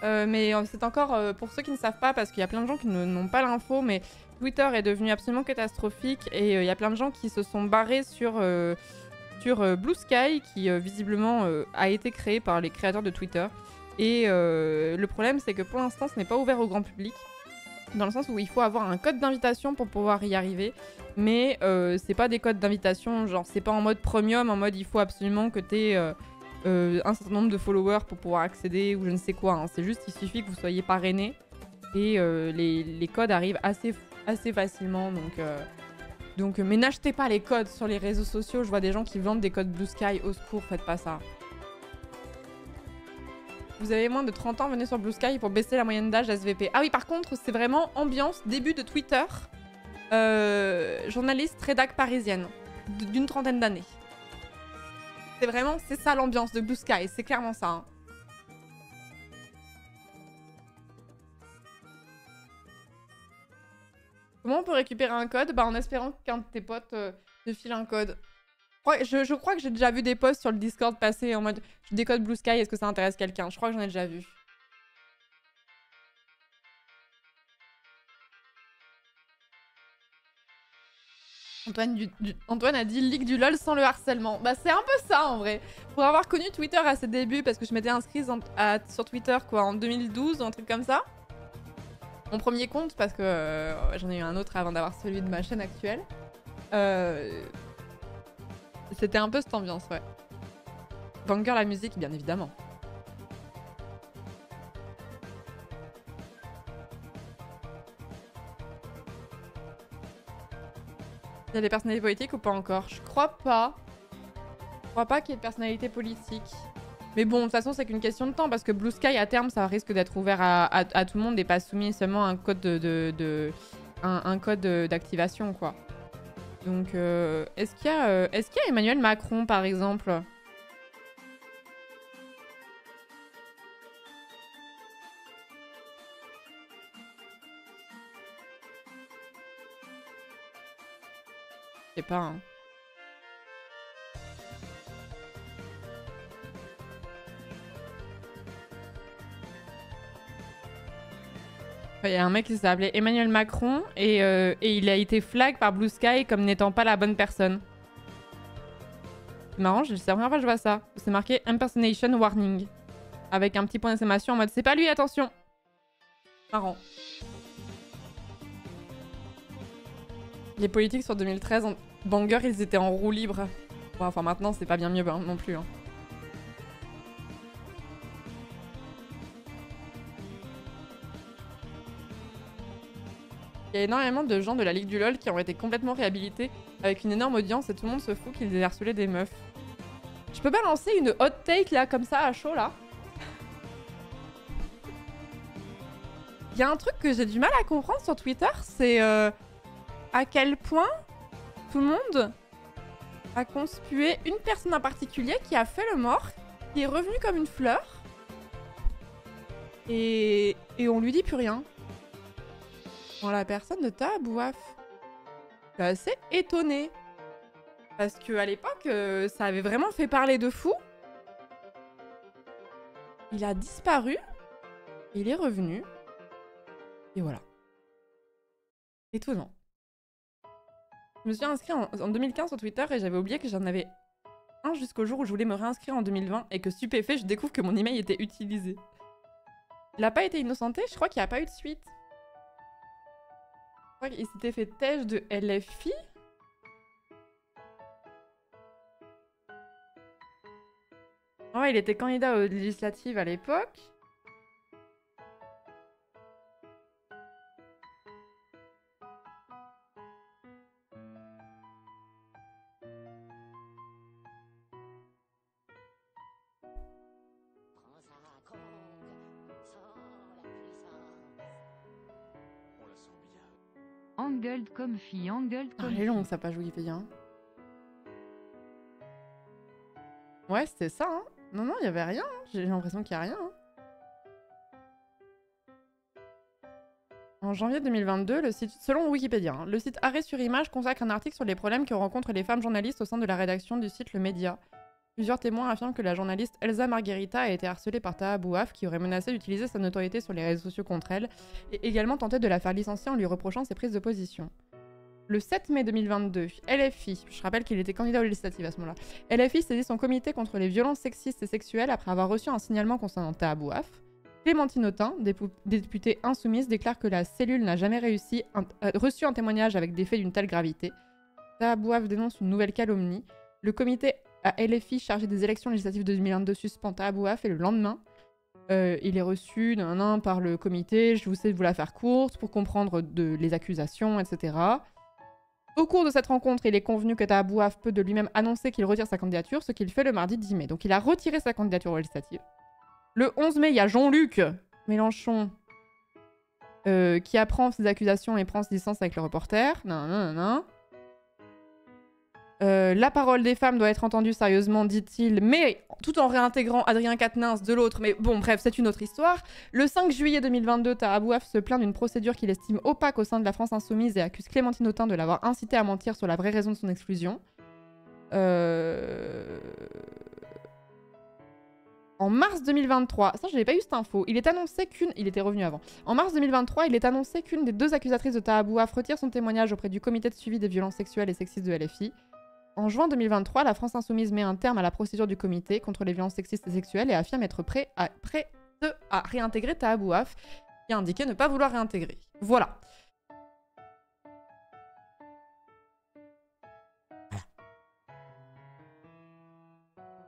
Mais c'est encore pour ceux qui ne savent pas, parce qu'il y a plein de gens qui n'ont pas l'info, mais Twitter est devenu absolument catastrophique et il y a plein de gens qui se sont barrés sur Blue Sky, qui visiblement a été créé par les créateurs de Twitter. Et le problème, c'est que pour l'instant, ce n'est pas ouvert au grand public, dans le sens où il faut avoir un code d'invitation pour pouvoir y arriver. Mais c'est pas des codes d'invitation, genre c'est pas en mode premium, en mode il faut absolument que t'aies un certain nombre de followers pour pouvoir accéder ou je ne sais quoi. Hein. C'est juste, il suffit que vous soyez parrainé et les codes arrivent assez facilement. Donc mais n'achetez pas les codes sur les réseaux sociaux. Je vois des gens qui vendent des codes Blue Sky. Au secours, faites pas ça. Vous avez moins de 30 ans, venez sur Blue Sky pour baisser la moyenne d'âge SVP. Ah oui, par contre, c'est vraiment ambiance début de Twitter. Journaliste rédac parisienne d'une trentaine d'années. C'est ça l'ambiance de Blue Sky, c'est clairement ça. Hein. Comment on peut récupérer un code? Bah en espérant qu'un de tes potes te file un code. Je crois que j'ai déjà vu des posts sur le Discord passer en mode je décode Blue Sky, est-ce que ça intéresse quelqu'un? Je crois que j'en ai déjà vu. Antoine a dit leak du LOL sans le harcèlement. Bah c'est un peu ça en vrai. Pour avoir connu Twitter à ses débuts, parce que je m'étais inscrite sur Twitter quoi en 2012 ou un truc comme ça. Mon premier compte, parce que j'en ai eu un autre avant d'avoir celui de ma chaîne actuelle. C'était un peu cette ambiance, ouais. Banger la musique, bien évidemment. Il y a des personnalités politiques ou pas encore? Je crois pas. Je crois pas qu'il y ait de personnalité politique. Mais bon, de toute façon, c'est qu'une question de temps parce que Blue Sky, à terme, ça risque d'être ouvert à tout le monde et pas soumis seulement à un code un code d'activation, quoi. Donc, est-ce qu'il y a Emmanuel Macron, par exemple? Je sais pas, hein. Il y a un mec qui s'appelait Emmanuel Macron et il a été flag par Blue Sky comme n'étant pas la bonne personne. C'est marrant, c'est la première fois que je vois ça. C'est marqué Impersonation Warning. Avec un petit point d'exclamation en mode c'est pas lui, attention. Marrant. Les politiques sur 2013, en banger, ils étaient en roue libre. Bon, enfin maintenant, c'est pas bien mieux non plus. Hein. Il y a énormément de gens de la Ligue du LoL qui ont été complètement réhabilités avec une énorme audience et tout le monde se fout qu'ils aient harcelé des meufs. Je peux balancer une hot take là, comme ça, à chaud là? Il y a un truc que j'ai du mal à comprendre sur Twitter, c'est à quel point tout le monde a conspué une personne en particulier qui a fait le mort, qui est revenue comme une fleur, et on lui dit plus rien. Dans la personne de Tahabouaf. Je suis assez étonnée. Parce qu'à l'époque, ça avait vraiment fait parler de fou. Il a disparu. Il est revenu. Et voilà. Étonnant. Je me suis inscrite en 2015 sur Twitter et j'avais oublié que j'en avais un jusqu'au jour où je voulais me réinscrire en 2020 et que stupéfait, je découvre que mon email était utilisé. Il n'a pas été innocenté, je crois qu'il n'y a pas eu de suite. Je crois qu'il s'était fait têche de LFI. Ouais, il était candidat aux législatives à l'époque. Angled comme fille, angled comme Elle est longue sa page Wikipédia. Hein. Ouais, c'était ça. Hein. Non, il y avait rien. Hein. J'ai l'impression qu'il y a rien. Hein. En janvier 2022, le site, selon Wikipédia, hein, le site Arrêt sur Image consacre un article sur les problèmes que rencontrent les femmes journalistes au sein de la rédaction du site Le Média. Plusieurs témoins affirment que la journaliste Elsa Margherita a été harcelée par Tahabouaf, qui aurait menacé d'utiliser sa notoriété sur les réseaux sociaux contre elle, et également tenté de la faire licencier en lui reprochant ses prises de position. Le 7 mai 2022, LFI, je rappelle qu'il était candidat aux législatives à ce moment-là, LFI saisit son comité contre les violences sexistes et sexuelles après avoir reçu un signalement concernant Tahabouaf. Clémentine Autain, députée insoumise, déclare que la cellule n'a jamais reçu un témoignage avec des faits d'une telle gravité. Tahabouaf dénonce une nouvelle calomnie. Le comité à LFI chargé des élections législatives de 2022 suspend Tahabouaf et le lendemain, il est reçu par le comité. Je vous sais de vous la faire courte pour comprendre les accusations, etc. Au cours de cette rencontre, il est convenu que Tahabouaf peut de lui-même annoncer qu'il retire sa candidature, ce qu'il fait le mardi 10 mai. Donc il a retiré sa candidature aux législatives. Le 11 mai, il y a Jean-Luc Mélenchon qui apprend ces accusations et prend ses licences avec le reporter. La parole des femmes doit être entendue sérieusement, dit-il, mais tout en réintégrant Adrien Quatennens de l'autre. Mais bon, bref, c'est une autre histoire. Le 5 juillet 2022, Tahabouaf se plaint d'une procédure qu'il estime opaque au sein de la France insoumise et accuse Clémentine Autain de l'avoir incité à mentir sur la vraie raison de son exclusion. En mars 2023, ça j'avais pas eu cette info, il est annoncé qu'une... Il était revenu avant. En mars 2023, il est annoncé qu'une des 2 accusatrices de Taha Bouaf retire son témoignage auprès du comité de suivi des violences sexuelles et sexistes de LFI. En juin 2023, la France Insoumise met un terme à la procédure du comité contre les violences sexistes et sexuelles et affirme être prêt à réintégrer Taha Bouaf, qui a indiqué ne pas vouloir réintégrer. Voilà.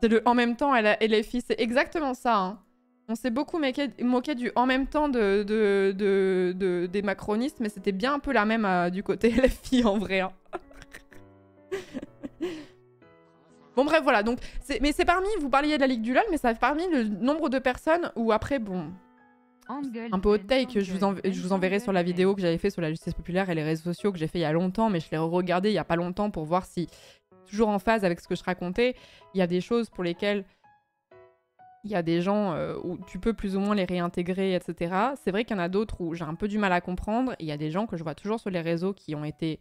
C'est le en même temps, LFI, c'est exactement ça. Hein. On s'est beaucoup moqué du en même temps des macronistes, mais c'était bien un peu la même du côté LFI en vrai. Hein. Bon bref, voilà. Donc, mais c'est parmi, vous parliez de la Ligue du LOL, mais c'est parmi le nombre de personnes où après, bon... Un peu hot take, je vous enverrai sur la vidéo que j'avais fait sur la justice populaire et les réseaux sociaux que j'ai fait il y a longtemps, mais je l'ai regardé il y a pas longtemps pour voir si... toujours en phase avec ce que je racontais, il y a des choses pour lesquelles il y a des gens où tu peux plus ou moins les réintégrer, etc. C'est vrai qu'il y en a d'autres où j'ai un peu du mal à comprendre. Et il y a des gens que je vois toujours sur les réseaux qui ont été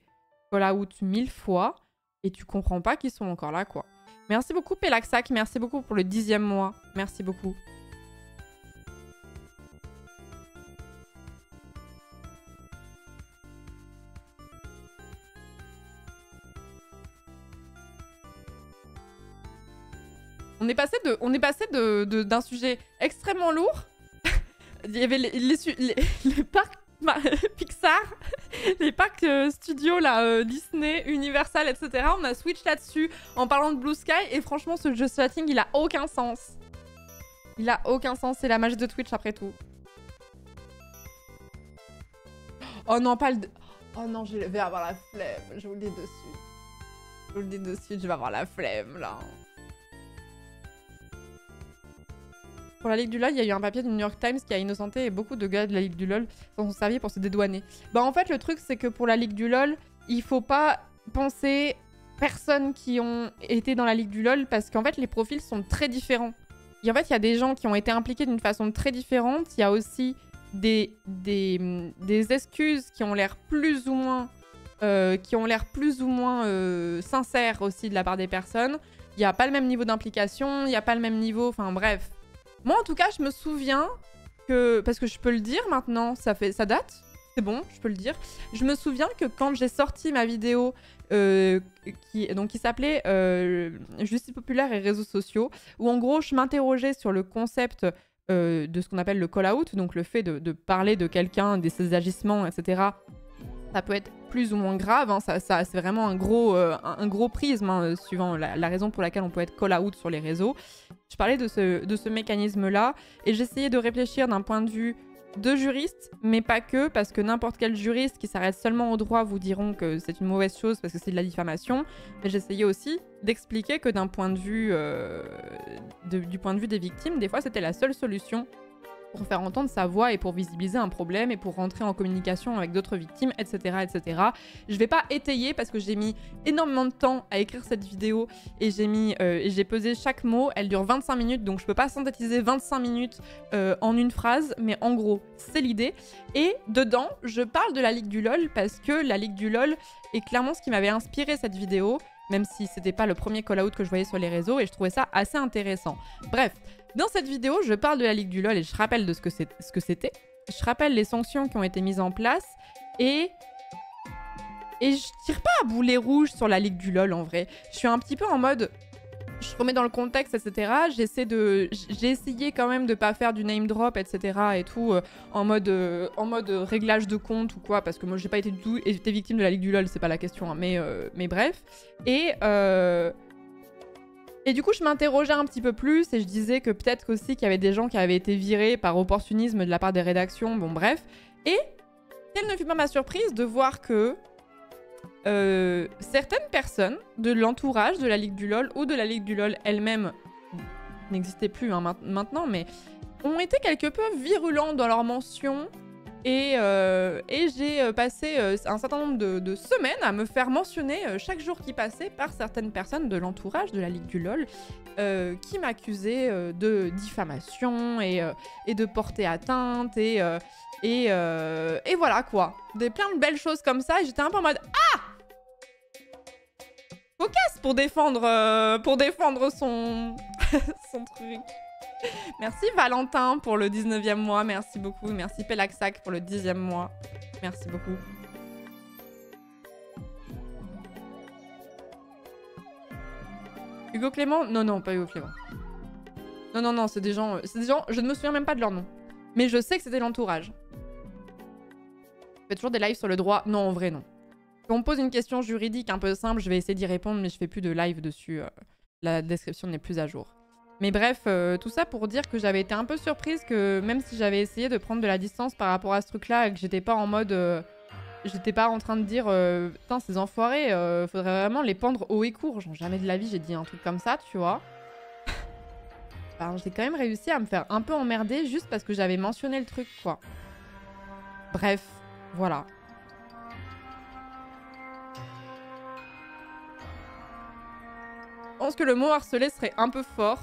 call out 1000 fois et tu comprends pas qu'ils sont encore là, quoi. Merci beaucoup, Pelaxac. Merci beaucoup pour le 10e mois. Merci beaucoup. On est passé d'un sujet extrêmement lourd. Il y avait les parcs Pixar, les parcs studios là, Disney, Universal, etc. On a switch là-dessus en parlant de Blue Sky et franchement ce jeu setting il a aucun sens. Il a aucun sens, c'est la magie de Twitch après tout. Oh non, pas le... Oh non, je vais avoir la flemme, je vous le dis dessus. Je vous le dis dessus, je vais avoir la flemme là. Pour la Ligue du LOL, il y a eu un papier du New York Times qui a innocenté et beaucoup de gars de la Ligue du LOL s'en sont servis pour se dédouaner. Bah en fait, le truc, c'est que pour la Ligue du LOL, il faut pas penser personnes qui ont été dans la Ligue du LOL parce qu'en fait, les profils sont très différents. Et en fait, il y a des gens qui ont été impliqués d'une façon très différente. Il y a aussi des excuses qui ont l'air plus ou moins... sincères aussi de la part des personnes. Il n'y a pas le même niveau d'implication, il n'y a pas le même niveau... Enfin bref... Moi, en tout cas, je me souviens que... Parce que je peux le dire maintenant, ça date. C'est bon, je peux le dire. Je me souviens que quand j'ai sorti ma vidéo qui s'appelait Justice populaire et réseaux sociaux, où en gros, je m'interrogeais sur le concept de ce qu'on appelle le call-out, donc le fait de parler de quelqu'un, de ses agissements, etc. Ça peut être plus ou moins grave, hein. C'est vraiment un gros prisme, hein, suivant la raison pour laquelle on peut être call-out sur les réseaux. Je parlais de ce mécanisme-là et j'essayais de réfléchir d'un point de vue de juriste, mais pas que, parce que n'importe quel juriste qui s'arrête seulement au droit vous diront que c'est une mauvaise chose parce que c'est de la diffamation. Mais j'essayais aussi d'expliquer que d'un point de vue, du point de vue des victimes, des fois c'était la seule solution pour faire entendre sa voix et pour visibiliser un problème et pour rentrer en communication avec d'autres victimes, etc., etc. Je vais pas étayer parce que j'ai mis énormément de temps à écrire cette vidéo et j'ai pesé chaque mot. Elle dure 25 minutes, donc je peux pas synthétiser 25 minutes en une phrase, mais en gros, c'est l'idée. Et dedans, je parle de la Ligue du LOL parce que la Ligue du LOL est clairement ce qui m'avait inspiré cette vidéo, même si c'était pas le premier call-out que je voyais sur les réseaux et je trouvais ça assez intéressant. Bref, dans cette vidéo, je parle de la Ligue du LOL et je rappelle de ce que c'était. Je rappelle les sanctions qui ont été mises en place et je tire pas à boulet rouge sur la Ligue du LOL en vrai. Je suis un petit peu en mode... Je remets dans le contexte, etc. J'ai essayé quand même de pas faire du name drop, etc. et tout, en mode réglage de compte ou quoi, parce que moi j'ai pas été du tout été victime de la Ligue du LOL, c'est pas la question, hein, mais bref. Et du coup, je m'interrogeais un petit peu plus et je disais que peut-être aussi qu'il y avait des gens qui avaient été virés par opportunisme de la part des rédactions, bon bref. Et quelle ne fut pas ma surprise de voir que certaines personnes de l'entourage de la Ligue du LOL ou de la Ligue du LOL elle-même n'existaient plus hein, maintenant, mais ont été quelque peu virulents dans leurs mentions. Et j'ai passé un certain nombre de semaines à me faire mentionner chaque jour qui passait par certaines personnes de l'entourage de la Ligue du LOL qui m'accusaient de diffamation et de porter atteinte et voilà quoi. Plein de belles choses comme ça et j'étais un peu en mode « Ah !» Cocasse pour défendre son... son truc. Merci Valentin pour le 19e mois. Merci beaucoup. Merci Pelaxac pour le 10e mois. Merci beaucoup. Hugo Clément? Non, non, pas Hugo Clément. Non, non, non, c'est des gens... Je ne me souviens même pas de leur nom. Mais je sais que c'était l'entourage. Je fais toujours des lives sur le droit. Non, en vrai, non. Quand on me pose une question juridique un peu simple, je vais essayer d'y répondre, mais je fais plus de live dessus. La description n'est plus à jour. Mais bref, tout ça pour dire que j'avais été un peu surprise que même si j'avais essayé de prendre de la distance par rapport à ce truc-là et que j'étais pas en mode... j'étais pas en train de dire putain, ces enfoirés, faudrait vraiment les pendre haut et court. Genre, jamais de la vie j'ai dit un truc comme ça, tu vois. Ben, j'ai quand même réussi à me faire un peu emmerder juste parce que j'avais mentionné le truc, quoi. Bref, voilà. Je pense que le mot harceler serait un peu fort.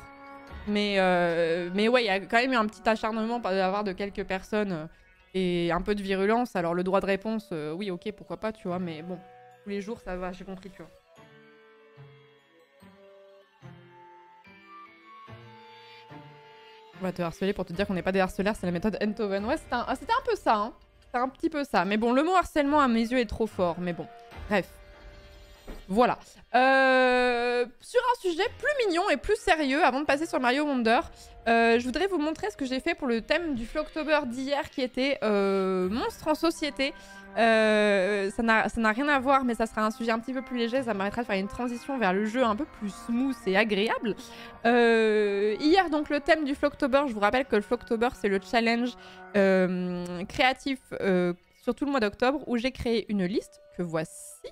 Mais ouais, il y a quand même eu un petit acharnement de la part de quelques personnes et un peu de virulence. Alors le droit de réponse, oui, ok, pourquoi pas, tu vois. Mais bon, tous les jours, ça va, j'ai compris, tu vois. On va te harceler pour te dire qu'on n'est pas des harceleurs, c'est la méthode Enthoven. Ouais, c'était un peu ça, hein. C'était un petit peu ça. Mais bon, le mot harcèlement à mes yeux est trop fort. Mais bon, bref. Voilà. Sur un sujet plus mignon et plus sérieux, avant de passer sur Mario Wonder, je voudrais vous montrer ce que j'ai fait pour le thème du Flocktober d'hier, qui était monstres en société. Ça n'a rien à voir, mais ça sera un sujet un petit peu plus léger. Ça me permettra de faire une transition vers le jeu un peu plus smooth et agréable. Hier, donc, le thème du Flocktober, je vous rappelle que le Flocktober, c'est le challenge créatif sur tout le mois d'octobre, où j'ai créé une liste que voici.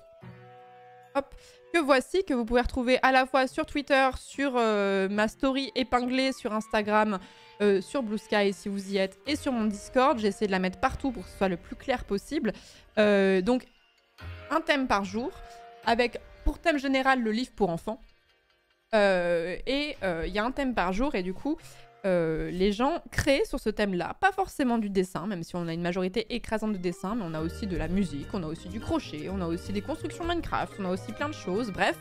Hop, que vous pouvez retrouver à la fois sur Twitter, sur ma story épinglée sur Instagram, sur Blue Sky si vous y êtes, et sur mon Discord. J'ai essayé de la mettre partout pour que ce soit le plus clair possible. Donc, un thème par jour, avec pour thème général le livre pour enfants. Et il y a un thème par jour, et du coup, les gens créent sur ce thème-là, pas forcément du dessin, même si on a une majorité écrasante de dessin, mais on a aussi de la musique, on a aussi du crochet, on a aussi des constructions Minecraft, on a aussi plein de choses, bref.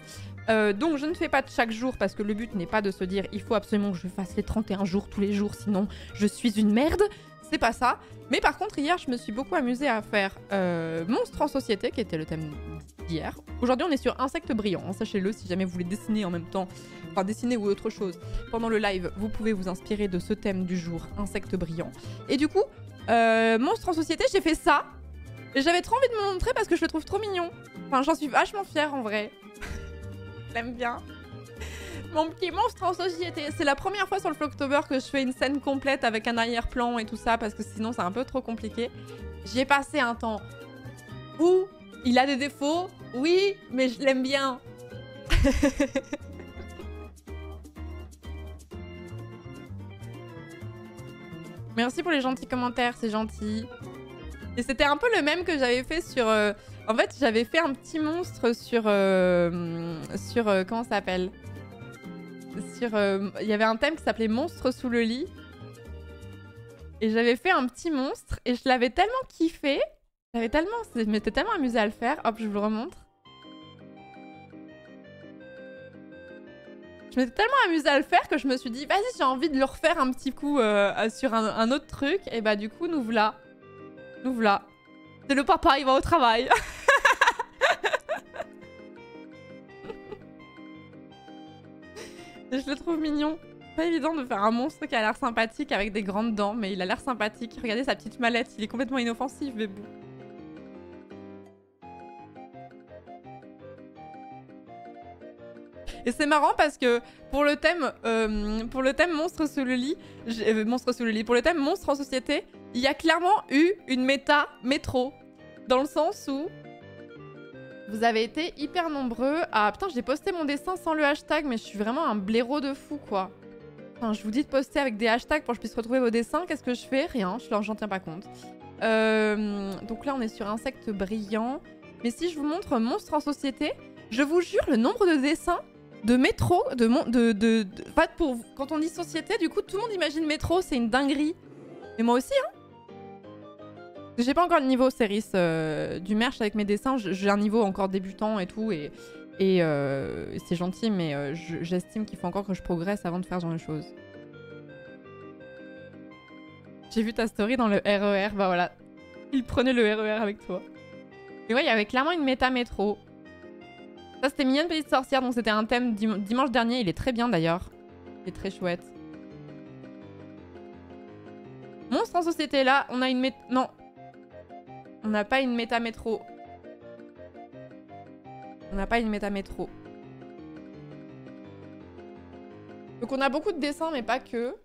Donc je ne fais pas de chaque jour parce que le but n'est pas de se dire il faut absolument que je fasse les 31 jours tous les jours, sinon je suis une merde. C'est pas ça. Mais par contre, hier, je me suis beaucoup amusée à faire Monstres en société, qui était le thème d'hier. Aujourd'hui, on est sur Insectes brillants, hein, sachez-le, si jamais vous voulez dessiner en même temps, enfin dessiner ou autre chose, pendant le live, vous pouvez vous inspirer de ce thème du jour, Insectes brillants. Et du coup, Monstres en société, j'ai fait ça. Et j'avais trop envie de me montrer parce que je le trouve trop mignon. Enfin, j'en suis vachement fière en vrai. Je l'aime bien. Mon petit monstre en société. C'est la première fois sur le Flocktober que je fais une scène complète avec un arrière-plan et tout ça, parce que sinon c'est un peu trop compliqué. J'y ai passé un temps où il a des défauts, oui, mais je l'aime bien. Merci pour les gentils commentaires, c'est gentil. Et c'était un peu le même que j'avais fait sur... En fait, j'avais fait un petit monstre sur... comment ça s'appelle? Il y avait un thème qui s'appelait Monstre sous le lit. Et j'avais fait un petit monstre et je l'avais tellement kiffé. Je m'étais tellement amusée à le faire. Hop, je vous le remontre. Je m'étais tellement amusée à le faire que je me suis dit, vas-y, j'ai envie de le refaire un petit coup sur un autre truc. Et bah du coup, nous voilà. Nous voilà. C'est le papa, il va au travail. Je le trouve mignon. Pas évident de faire un monstre qui a l'air sympathique avec des grandes dents, mais il a l'air sympathique. Regardez sa petite mallette, il est complètement inoffensif, bébou. Et c'est marrant parce que pour le thème monstre sous le lit, pour le thème monstre en société, il y a clairement eu une méta métro. Dans le sens où vous avez été hyper nombreux à... Putain, j'ai posté mon dessin sans le hashtag, mais je suis vraiment un blaireau de fou, quoi. Enfin, je vous dis de poster avec des hashtags pour que je puisse retrouver vos dessins. Qu'est-ce que je fais? Rien, j'en tiens pas compte. Donc là, on est sur Insectes brillants. Mais si je vous montre Monstres en société, je vous jure, le nombre de dessins de métro, quand on dit société, du coup, tout le monde imagine métro, c'est une dinguerie. Mais moi aussi, hein. J'ai pas encore le niveau Céris du merch avec mes dessins. J'ai un niveau encore débutant et tout. Et c'est gentil, mais j'estime qu'il faut encore que je progresse avant de faire ce genre de choses. J'ai vu ta story dans le RER. Bah voilà. Il prenait le RER avec toi. Et ouais, il y avait clairement une méta métro. Ça, c'était Mignonne Petite Sorcière. Donc, c'était un thème dimanche dernier. Il est très bien d'ailleurs. Il est très chouette. Monstre en société, là, on a une méta... Non. On n'a pas une méta métro. On n'a pas une méta métro. Donc on a beaucoup de dessins, mais pas que.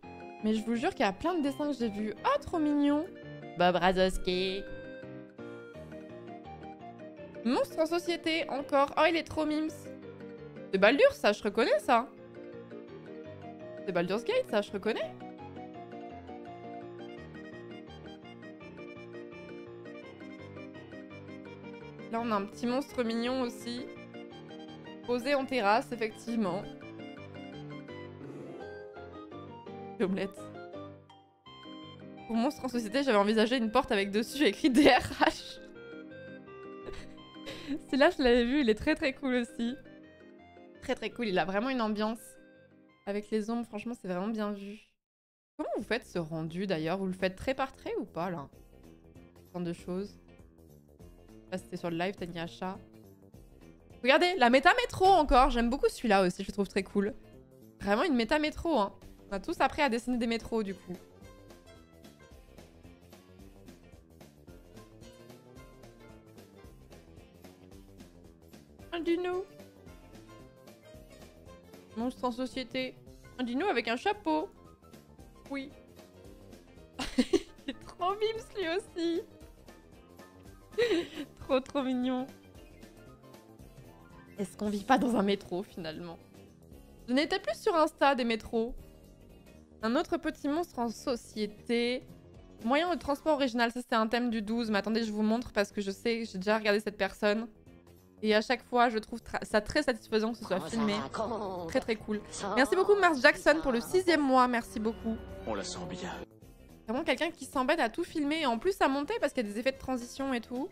Mais je vous jure qu'il y a plein de dessins que j'ai vus. Oh, trop mignon. Bob Razowski. Monstre en société, encore. Oh, il est trop mimes. C'est Baldur's, ça, je reconnais ça. C'est Baldur's Gate, ça, je reconnais. Là, on a un petit monstre mignon aussi. Posé en terrasse, effectivement. L'omelette. Pour monstre en société, j'avais envisagé une porte avec dessus écrit DRH. Celui-là, je l'avais vu, il est très très cool aussi. Très très cool, il a vraiment une ambiance. Avec les ombres, franchement, c'est vraiment bien vu. Comment vous faites ce rendu d'ailleurs? Vous le faites trait par trait ou pas là? Ce genre de choses. Là, c'était sur le live, Tania Chat. Regardez, la méta métro encore. J'aime beaucoup celui-là aussi, je le trouve très cool. Vraiment une méta métro, hein. On a tous appris à dessiner des métros du coup. Un dino. Monstre en société. Un dino avec un chapeau. Oui. Il est trop mimes lui aussi. Trop trop mignon. Est-ce qu'on vit pas dans un métro finalement? Je n'étais plus sur Insta des métros. Un autre petit monstre en société. Moyen de transport original. Ça c'était un thème du 12. Mais attendez, je vous montre parce que je sais que j'ai déjà regardé cette personne. Et à chaque fois, je trouve ça très satisfaisant que ce soit filmé. Très très cool. Merci beaucoup Mars Jackson pour le 6e mois. Merci beaucoup. On la sent bien. Vraiment quelqu'un qui s'embête à tout filmer. Et en plus à monter parce qu'il y a des effets de transition et tout.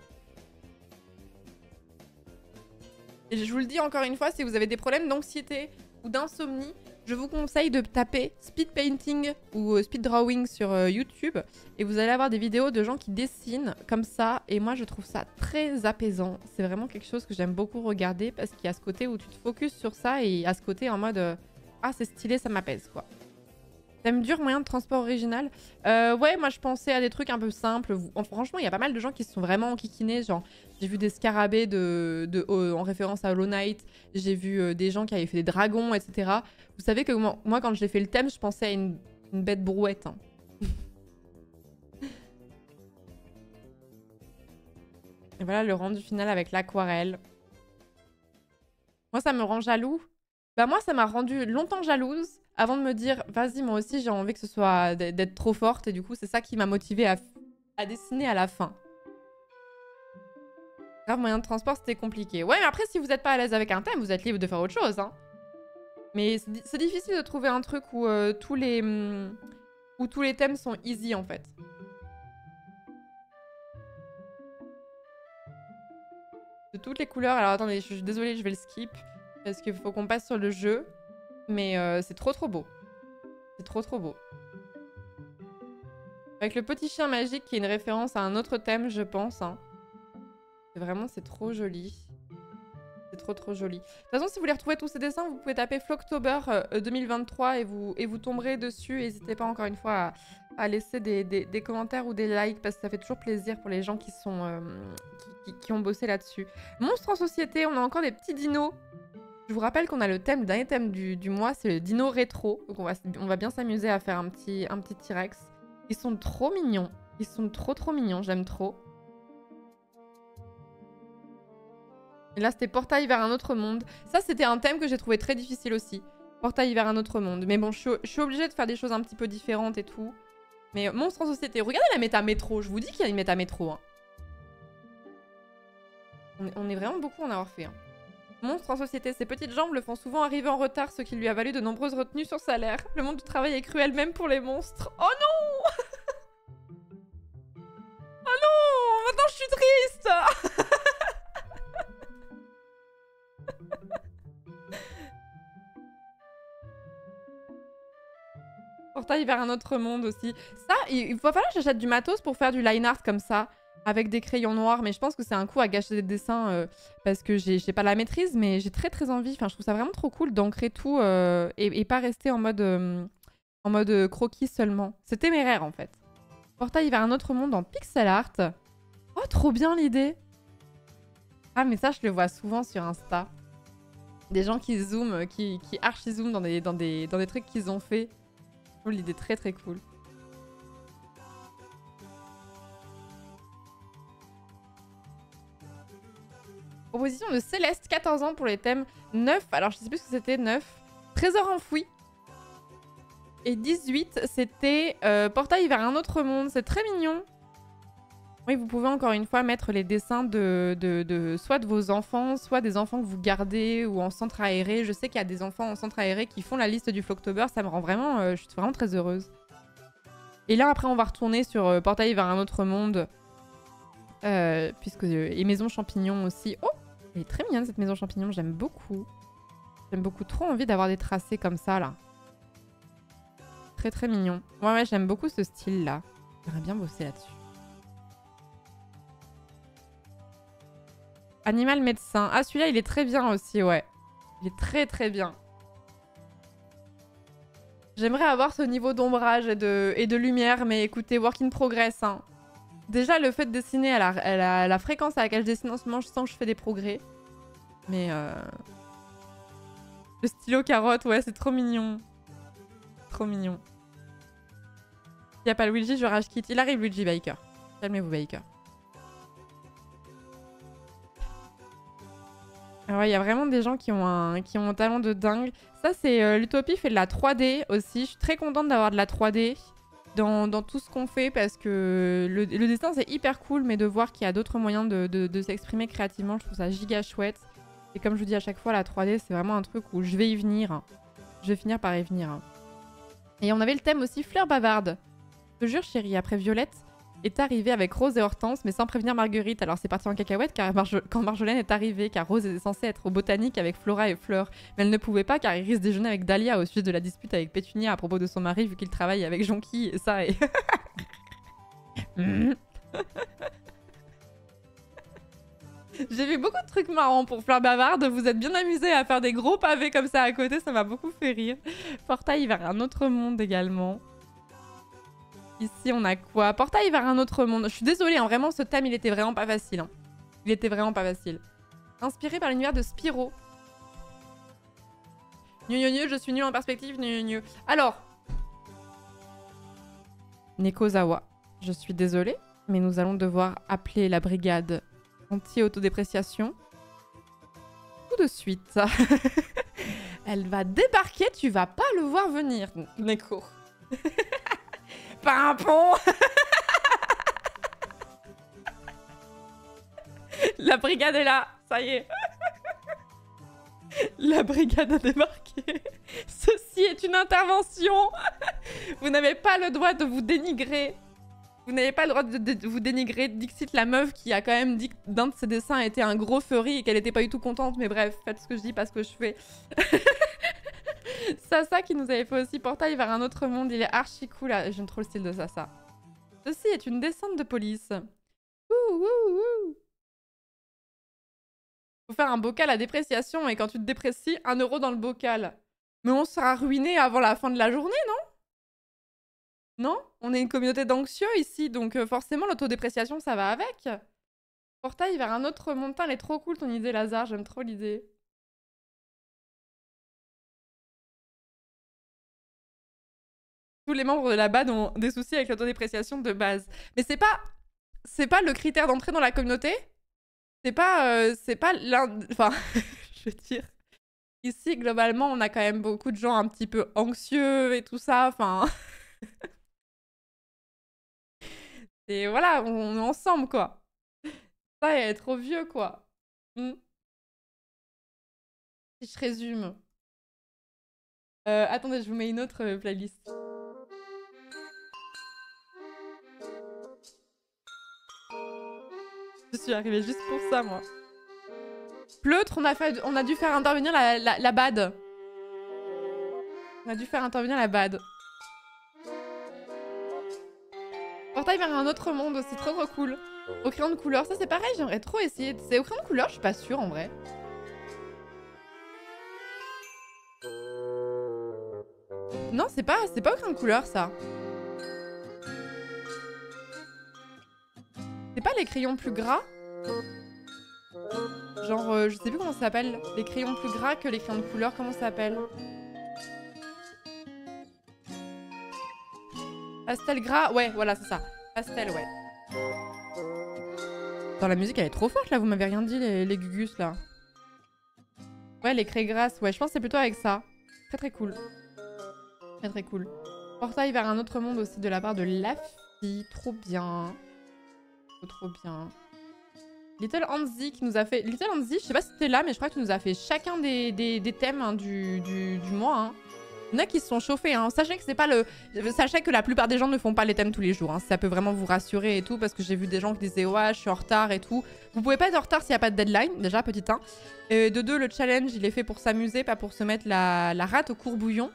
Et je vous le dis encore une fois, si vous avez des problèmes d'anxiété ou d'insomnie, je vous conseille de taper speed painting ou speed drawing sur YouTube et vous allez avoir des vidéos de gens qui dessinent comme ça et moi je trouve ça très apaisant. C'est vraiment quelque chose que j'aime beaucoup regarder parce qu'il y a ce côté où tu te focuses sur ça et à ce côté en mode ah c'est stylé, ça m'apaise quoi. Thème dur, moyen de transport original. Ouais, moi je pensais à des trucs un peu simples. Franchement, il y a pas mal de gens qui se sont vraiment enquiquinés. Genre, j'ai vu des scarabées en référence à Hollow Knight. J'ai vu des gens qui avaient fait des dragons, etc. Vous savez que moi, quand j'ai fait le thème, je pensais à une bête brouette. Hein. Et voilà le rendu final avec l'aquarelle. Moi, ça me rend jaloux. Bah moi, ça m'a rendu longtemps jalouse. Avant de me dire, vas-y, moi aussi, j'ai envie que ce soit d'être trop forte. Et du coup, c'est ça qui m'a motivée à dessiner à la fin. Grave, moyen de transport, c'était compliqué. Ouais, mais après, si vous n'êtes pas à l'aise avec un thème, vous êtes libre de faire autre chose. Hein. Mais c'est difficile de trouver un truc où, tous les thèmes sont easy, en fait. De toutes les couleurs. Alors, attendez, je suis désolée, je vais le skip. Parce qu'il faut qu'on passe sur le jeu. Mais c'est trop trop beau. C'est trop trop beau. Avec le petit chien magique qui est une référence à un autre thème, je pense. Hein. Vraiment, c'est trop joli. C'est trop trop joli. De toute façon, si vous voulez retrouver tous ces dessins, vous pouvez taper Flocktober 2023 et vous tomberez dessus. N'hésitez pas encore une fois à laisser des commentaires ou des likes parce que ça fait toujours plaisir pour les gens qui ont bossé là-dessus. Monstre en société, on a encore des petits dinos. Je vous rappelle qu'on a le dernier thème du mois, c'est le dino rétro. Donc on va bien s'amuser à faire un petit T-Rex. Ils sont trop mignons. Ils sont trop trop mignons, j'aime trop. Et là, c'était Portail vers un autre monde. Ça, c'était un thème que j'ai trouvé très difficile aussi. Portail vers un autre monde. Mais bon, je suis obligée de faire des choses un petit peu différentes et tout. Mais monstre en société. Regardez la méta métro. Je vous dis qu'il y a une méta métro. Hein. On est vraiment beaucoup à en avoir fait. Hein. Monstre en société, ses petites jambes le font souvent arriver en retard, ce qui lui a valu de nombreuses retenues sur salaire. Le monde du travail est cruel même pour les monstres. Oh non! Oh non! Maintenant je suis triste! Portail vers un autre monde aussi. Ça, il va falloir que j'achète du matos pour faire du line art comme ça, avec des crayons noirs. Mais je pense que c'est un coup à gâcher des dessins parce que j'ai pas la maîtrise, mais j'ai très envie. Enfin, je trouve ça vraiment trop cool d'ancrer tout et pas rester en mode croquis seulement. C'est téméraire en fait. Portail vers un autre monde en pixel art. Oh, trop bien l'idée. Ah, mais ça, je le vois souvent sur Insta. Des gens qui zooment, qui archi-zooment dans des trucs qu'ils ont fait. Je trouve l'idée très cool. Proposition de Céleste, 14 ans pour les thèmes 9. Alors, je sais plus ce que c'était, 9. Trésor enfoui. Et 18, c'était Portail vers un autre monde. C'est très mignon. Oui, vous pouvez encore une fois mettre les dessins soit de vos enfants, soit des enfants que vous gardez ou en centre aéré. Je sais qu'il y a des enfants en centre aéré qui font la liste du Flocktober. Ça me rend vraiment... je suis vraiment très heureuse. Et là, après, on va retourner sur Portail vers un autre monde. Et Maison Champignon aussi. Oh, elle est très mignonne cette Maison Champignon. J'aime beaucoup. J'aime beaucoup. Trop envie d'avoir des tracés comme ça, là. Très mignon. Ouais, j'aime beaucoup ce style-là. J'aimerais bien bosser là-dessus. Animal médecin. Ah, celui-là, il est très bien aussi, ouais. Il est très bien. J'aimerais avoir ce niveau d'ombrage et de lumière, mais écoutez, work in progress. Hein. Déjà, le fait de dessiner à la fréquence à laquelle je dessine en ce moment, je sens que je fais des progrès. Mais le stylo carotte, ouais, c'est trop mignon. Trop mignon. Il n'y a pas Luigi, je rage quitte. Il arrive, Luigi Baker. Calmez-vous, Baker. Alors, il y a vraiment des gens qui ont un talent de dingue. Ça, c'est l'Utopie fait de la 3D aussi. Je suis très contente d'avoir de la 3D dans tout ce qu'on fait parce que le dessin, c'est hyper cool, mais de voir qu'il y a d'autres moyens de s'exprimer créativement, je trouve ça giga chouette. Et comme je vous dis à chaque fois, la 3D, c'est vraiment un truc où je vais y venir. Je vais finir par y venir. Et on avait le thème aussi fleurs bavardes. Je te jure, chérie, après Violette est arrivée avec Rose et Hortense, mais sans prévenir Marguerite. Alors c'est parti en cacahuète car quand Marjolaine est arrivée, car Rose était censée être au botanique avec Flora et Fleur. Mais elle ne pouvait pas car Iris déjeunait avec Dahlia au sujet de la dispute avec Pétunia à propos de son mari vu qu'il travaille avec Jonquille et ça et... J'ai vu beaucoup de trucs marrants pour Fleur Bavarde. Vous êtes bien amusés à faire des gros pavés comme ça à côté, ça m'a beaucoup fait rire. Portail vers un autre monde également. Ici, on a quoi? Portail vers un autre monde. Je suis désolée, hein, vraiment, ce thème, il était vraiment pas facile. Hein. Il était vraiment pas facile. Inspiré par l'univers de Spyro. Je suis nulle en perspective. Alors. Nekozawa. Je suis désolée, mais nous allons devoir appeler la brigade anti-autodépréciation. Tout de suite. Elle va débarquer, tu vas pas le voir venir, Neko. Pas un pont. La brigade est là, ça y est. La brigade a débarqué. Ceci est une intervention. Vous n'avez pas le droit de vous dénigrer. Vous n'avez pas le droit de vous dénigrer. Dixit, la meuf qui a quand même dit que d'un de ses dessins était un gros furry et qu'elle était pas du tout contente. Mais bref, faites ce que je dis, pas ce que je fais. Sasa qui nous avait fait aussi Portail vers un autre monde. Il est archi cool. J'aime trop le style de Sasa. Ceci est une descente de police. Faut faire un bocal à dépréciation et quand tu te déprécies, 1 € dans le bocal. Mais on sera ruiné avant la fin de la journée, non? Non? On est une communauté d'anxieux ici, donc forcément l'autodépréciation ça va avec. Portail vers un autre monde. Elle est trop cool ton idée, Lazare. J'aime trop l'idée. Tous les membres de la BAD ont des soucis avec l'autodépréciation de base. Mais c'est pas le critère d'entrée dans la communauté. C'est pas l'un... Enfin, je veux dire... Ici, globalement, on a quand même beaucoup de gens un petit peu anxieux et tout ça. Enfin... Et voilà, on est ensemble, quoi. Ça, elle est trop vieux, quoi. Si je résume. Attendez, je vous mets une autre playlist. Je suis arrivée juste pour ça, moi. Pleutre, on a dû faire intervenir la BAD. On a dû faire intervenir la BAD. Portail vers un autre monde aussi, trop trop cool. Au crayon de couleur, ça c'est pareil, j'aimerais trop essayer. C'est au crayon de couleur, je suis pas sûre en vrai. Non, c'est pas au crayon de couleur ça. C'est pas les crayons plus gras? Genre, je sais plus comment ça s'appelle. Les crayons plus gras que les crayons de couleur, comment ça s'appelle? Pastel gras, ouais, voilà, c'est ça. Pastel, ouais. Dans la musique, elle est trop forte là, vous m'avez rien dit, les gugus là. Ouais, les craies grasses, ouais, je pense que c'est plutôt avec ça. Très très cool. Très très cool. Portail vers un autre monde aussi de la part de Laffy, trop bien. Trop bien. Little Hansi qui nous a fait... Little Hansi, je sais pas si t'es là, mais je crois que tu nous as fait chacun des thèmes hein, du mois. Hein. Il y en a qui se sont chauffés. Hein. Sachez que c'est pas le... Sachez que la plupart des gens ne font pas les thèmes tous les jours. Hein. Ça peut vraiment vous rassurer et tout, parce que j'ai vu des gens qui disaient « Ouais, je suis en retard et tout ». Vous pouvez pas être en retard s'il n'y a pas de deadline, déjà, petit 1. De 2, le challenge, il est fait pour s'amuser, pas pour se mettre la rate au courbouillon.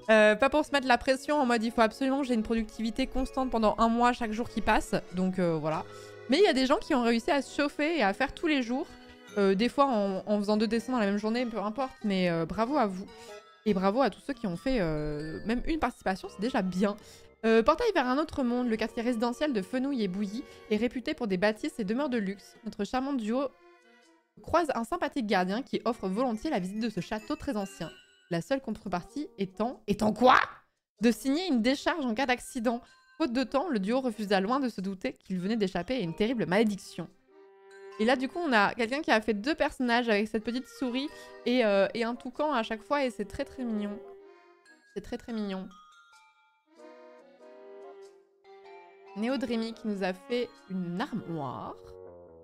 Pas pour se mettre la pression en mode il faut absolument que j'ai une productivité constante pendant un mois chaque jour qui passe. Donc voilà. Mais il y a des gens qui ont réussi à se chauffer et à faire tous les jours. Des fois en faisant 2 dessins dans la même journée, peu importe. Mais bravo à vous. Et bravo à tous ceux qui ont fait même une participation, c'est déjà bien. Portail vers un autre monde, le quartier résidentiel de Fenouil et Bouilly est réputé pour des bâtisses et demeures de luxe. Notre charmant duo croise un sympathique gardien qui offre volontiers la visite de ce château très ancien. La seule contrepartie étant... Étant quoi? De signer une décharge en cas d'accident. Faute de temps, le duo refusa loin de se douter qu'il venait d'échapper à une terrible malédiction. Et là, du coup, on a quelqu'un qui a fait 2 personnages avec cette petite souris et un toucan à chaque fois. Et c'est très très mignon. C'est très très mignon. Néodrémy qui nous a fait une armoire.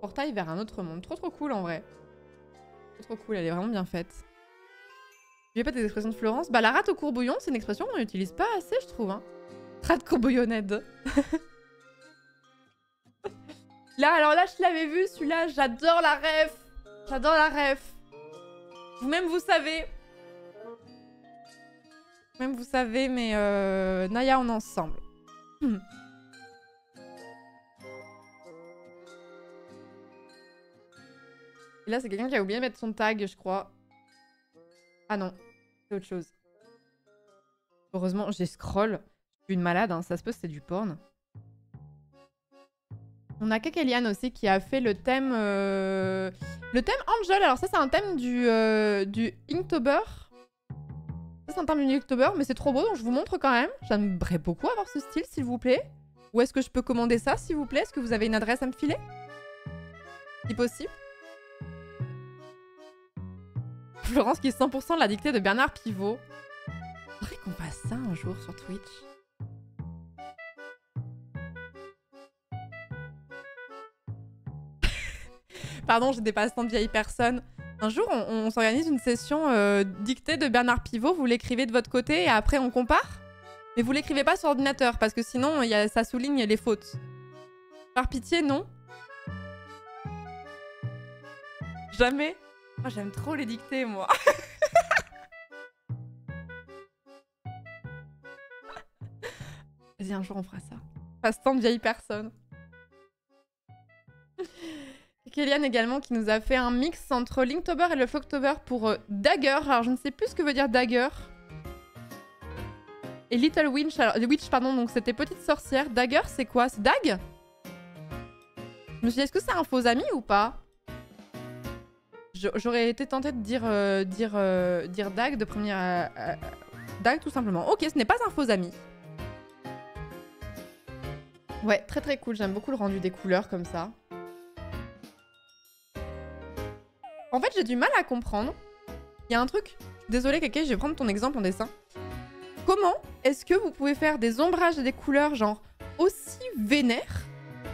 Portail vers un autre monde. Trop trop cool en vrai. Trop trop cool, elle est vraiment bien faite. Tu veux pas des expressions de Florence? Bah la rate au courbouillon, c'est une expression qu'on n'utilise pas assez, je trouve. Hein. Rate courbouillonnette. Là, alors là, je l'avais vu, celui-là, j'adore la ref. J'adore la ref. Vous-même, vous savez. Même vous savez, mais Naya, on est ensemble. Et là, c'est quelqu'un qui a oublié de mettre son tag, je crois. Ah non, c'est autre chose. Heureusement, j'ai scroll. Je suis une malade, hein. Ça se peut, c'est du porn. On a Kakelian aussi qui a fait le thème... Le thème Angel. Alors ça, c'est un thème du Inktober. Ça, c'est un thème du Inktober, mais c'est trop beau, donc je vous montre quand même. J'aimerais beaucoup avoir ce style, s'il vous plaît. Où est-ce que je peux commander ça, s'il vous plaît? Est-ce que vous avez une adresse à me filer? Si possible. Florence qui est 100% la dictée de Bernard Pivot. Faudrait qu'on fasse ça un jour sur Twitch. Pardon, j'ai des passants de vieilles personnes. Un jour, on s'organise une session dictée de Bernard Pivot. Vous l'écrivez de votre côté et après on compare. Mais vous l'écrivez pas sur ordinateur parce que sinon ça souligne les fautes. Par pitié, non. Jamais. Oh, j'aime trop les dictées, moi. Vas-y, un jour, on fera ça. Passe-temps de vieilles personnes. Kéliane également qui nous a fait un mix entre Linktober et le Flocktober pour Dagger. Alors, je ne sais plus ce que veut dire Dagger. Et Little Witch, alors, Witch, pardon, donc c'était petite sorcière. Dagger, c'est quoi? C'est Dag? Je me suis dit, est-ce que c'est un faux ami ou pas? J'aurais été tentée de dire Dag de première... Dag tout simplement. Ok, ce n'est pas un faux ami. Ouais, très très cool. J'aime beaucoup le rendu des couleurs comme ça. En fait, j'ai du mal à comprendre. Il y a un truc... Désolée, Keke, je vais prendre ton exemple en dessin. Comment est-ce que vous pouvez faire des ombrages et des couleurs genre aussi vénères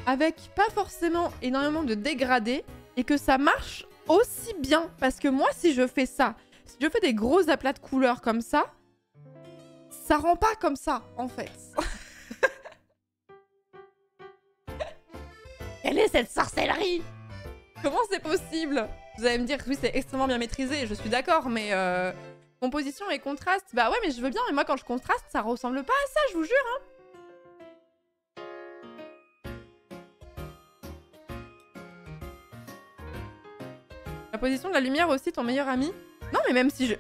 avec pas forcément énormément de dégradés et que ça marche aussi bien? Parce que moi, si je fais ça, si je fais des gros aplats de couleurs comme ça rend pas comme ça, en fait. Quelle est cette sorcellerie? Comment c'est possible? Vous allez me dire que oui, c'est extrêmement bien maîtrisé, je suis d'accord, mais composition et contraste, bah ouais, mais je veux bien, mais moi quand je contraste, ça ressemble pas à ça, je vous jure, hein. La position de la lumière aussi, ton meilleur ami? Non, mais même si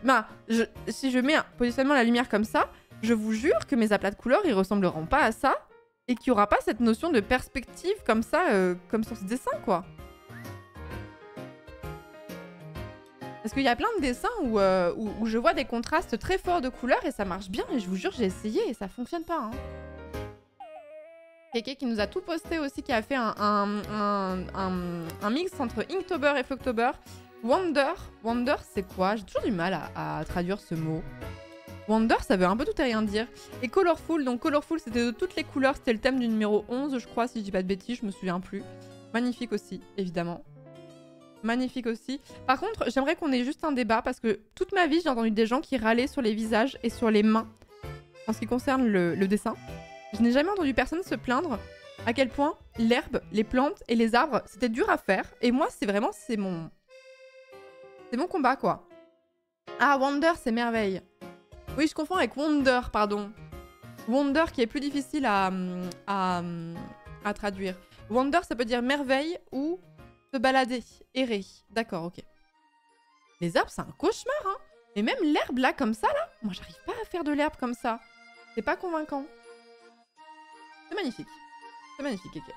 si je mets un positionnement de la lumière comme ça, je vous jure que mes aplats de couleurs, ils ressembleront pas à ça. Et qu'il n'y aura pas cette notion de perspective comme ça, comme sur ce dessin, quoi. Parce qu'il y a plein de dessins où je vois des contrastes très forts de couleurs et ça marche bien. Et je vous jure, j'ai essayé et ça fonctionne pas. Hein. Keke qui nous a tout posté aussi, qui a fait un mix entre Inktober et Flocktober. Wonder, c'est quoi? J'ai toujours du mal à traduire ce mot. Wonder, ça veut un peu tout et rien dire. Et Colorful, donc Colorful, c'était de toutes les couleurs. C'était le thème du numéro 11, je crois, si je dis pas de bêtises, je me souviens plus. Magnifique aussi, évidemment. Magnifique aussi. Par contre, j'aimerais qu'on ait juste un débat, parce que toute ma vie, j'ai entendu des gens qui râlaient sur les visages et sur les mains, en ce qui concerne le dessin. Je n'ai jamais entendu personne se plaindre à quel point l'herbe, les plantes et les arbres, c'était dur à faire. Et moi, c'est mon combat, quoi. Ah, Wonder, c'est merveille. Oui, je confonds avec Wonder, pardon. Wonder qui est plus difficile à traduire. Wonder, ça peut dire merveille ou se balader, errer. D'accord, ok. Les arbres, c'est un cauchemar, hein. Mais même l'herbe, là, comme ça, là, moi, j'arrive pas à faire de l'herbe comme ça. C'est pas convaincant. C'est magnifique. C'est magnifique, ok.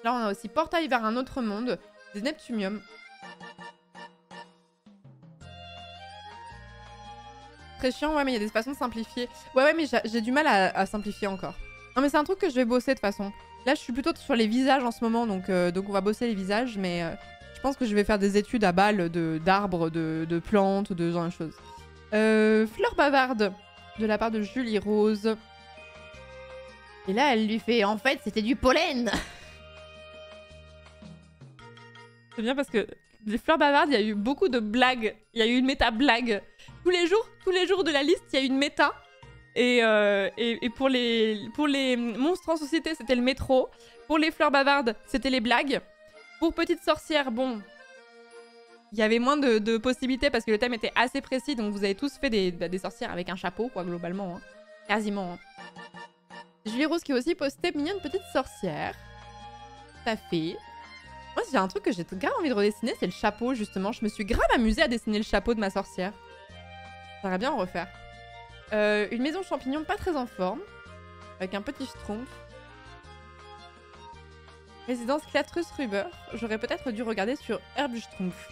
Là, on a aussi Portail vers un autre monde, des Neptunium. Très chiant, ouais, mais il y a des façons de simplifier. Ouais, mais j'ai du mal à simplifier encore. Non, mais c'est un truc que je vais bosser de toute façon. Là, je suis plutôt sur les visages en ce moment, donc on va bosser les visages, mais je pense que je vais faire des études à balles d'arbres, de plantes, de ce genre de choses. Fleur bavarde, de la part de Julie Rose. Et là, elle lui fait, en fait, c'était du pollen. C'est bien parce que les fleurs bavardes, il y a eu beaucoup de blagues. Il y a eu une méta-blague. Tous les jours de la liste, il y a une méta. Et pour les monstres en société, c'était le métro. Pour les fleurs bavardes, c'était les blagues. Pour Petite Sorcière, bon, il y avait moins de possibilités parce que le thème était assez précis. Donc vous avez tous fait des sorcières avec un chapeau, quoi, globalement. Hein. Quasiment. Hein. Julie Rose qui a aussi posté Mignonne Petite Sorcière. Tout à fait. Moi, j'ai un truc que j'ai grave envie de redessiner, c'est le chapeau, justement. Je me suis grave amusée à dessiner le chapeau de ma sorcière. J'aimerais bien en refaire. Une maison champignon pas très en forme. Avec un petit schtroumpf. Résidence Clatrus Ruber. J'aurais peut-être dû regarder sur Herbe Schtroumpf.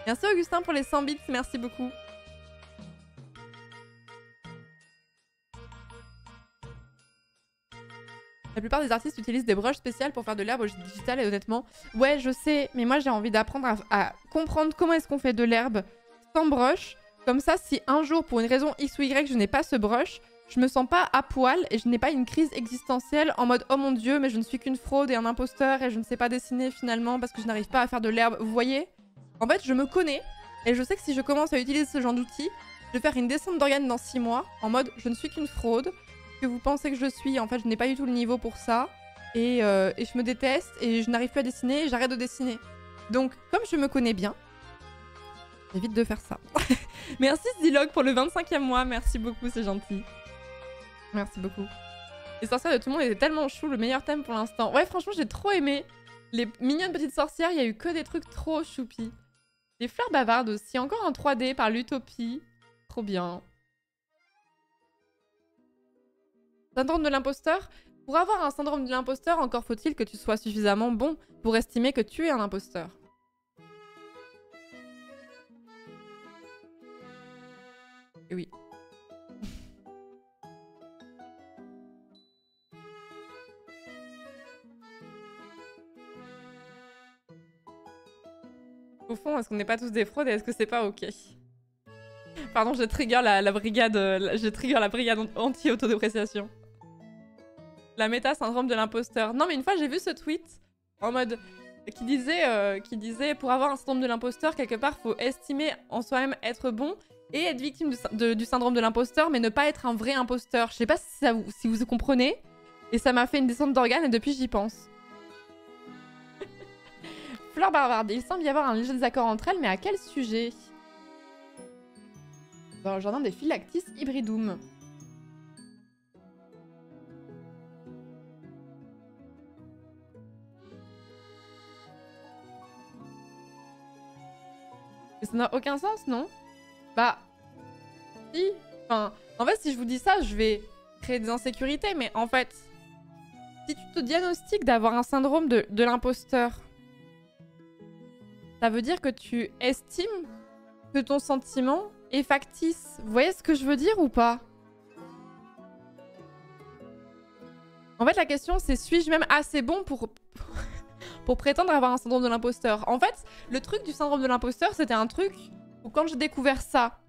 Merci Augustin pour les 100 bits, merci beaucoup. La plupart des artistes utilisent des brushes spéciales pour faire de l'herbe digitale et honnêtement, ouais, je sais, mais moi j'ai envie d'apprendre à comprendre comment est-ce qu'on fait de l'herbe sans brush. Comme ça, si un jour, pour une raison X ou Y, je n'ai pas ce brush, je me sens pas à poil et je n'ai pas une crise existentielle en mode « Oh mon Dieu, mais je ne suis qu'une fraude et un imposteur et je ne sais pas dessiner finalement parce que je n'arrive pas à faire de l'herbe. » Vous voyez? En fait, je me connais et je sais que si je commence à utiliser ce genre d'outils, je vais faire une descente d'organes dans 6 mois en mode « Je ne suis qu'une fraude. » que vous pensez que je suis, en fait, je n'ai pas du tout le niveau pour ça. Et je me déteste et je n'arrive plus à dessiner et j'arrête de dessiner. Donc, comme je me connais bien, j'évite de faire ça. Merci Zilog pour le 25e mois. Merci beaucoup, c'est gentil. Merci beaucoup. Les sorcières de tout le monde étaient tellement chou, le meilleur thème pour l'instant. Ouais, franchement, j'ai trop aimé. Les mignonnes petites sorcières, il y a eu que des trucs trop choupis. Les fleurs bavardes aussi, encore en 3D par l'Utopie. Trop bien. Syndrome de l'imposteur. Pour avoir un syndrome de l'imposteur, encore faut-il que tu sois suffisamment bon pour estimer que tu es un imposteur. Et oui. Au fond, est-ce qu'on n'est pas tous des fraudes et est-ce que c'est pas ok? Pardon, je trigger la brigade, anti-autodépréciation. La méta syndrome de l'imposteur. Non mais une fois j'ai vu ce tweet en mode qui disait pour avoir un syndrome de l'imposteur quelque part faut estimer en soi-même être bon et être victime du syndrome de l'imposteur mais ne pas être un vrai imposteur. Je sais pas si vous comprenez et ça m'a fait une descente d'organes et depuis j'y pense. Fleur bavarde, il semble y avoir un léger désaccord entre elles mais à quel sujet? Dans le jardin des Phylactis hybridum. Ça n'a aucun sens, non? Bah, si. Enfin, en fait, si je vous dis ça, je vais créer des insécurités, mais en fait, si tu te diagnostiques d'avoir un syndrome de l'imposteur, ça veut dire que tu estimes que ton sentiment est factice. Vous voyez ce que je veux dire ou pas? En fait, la question, c'est suis-je même assez bon pour prétendre avoir un syndrome de l'imposteur? En fait, le truc du syndrome de l'imposteur, c'était un truc où quand j'ai découvert ça,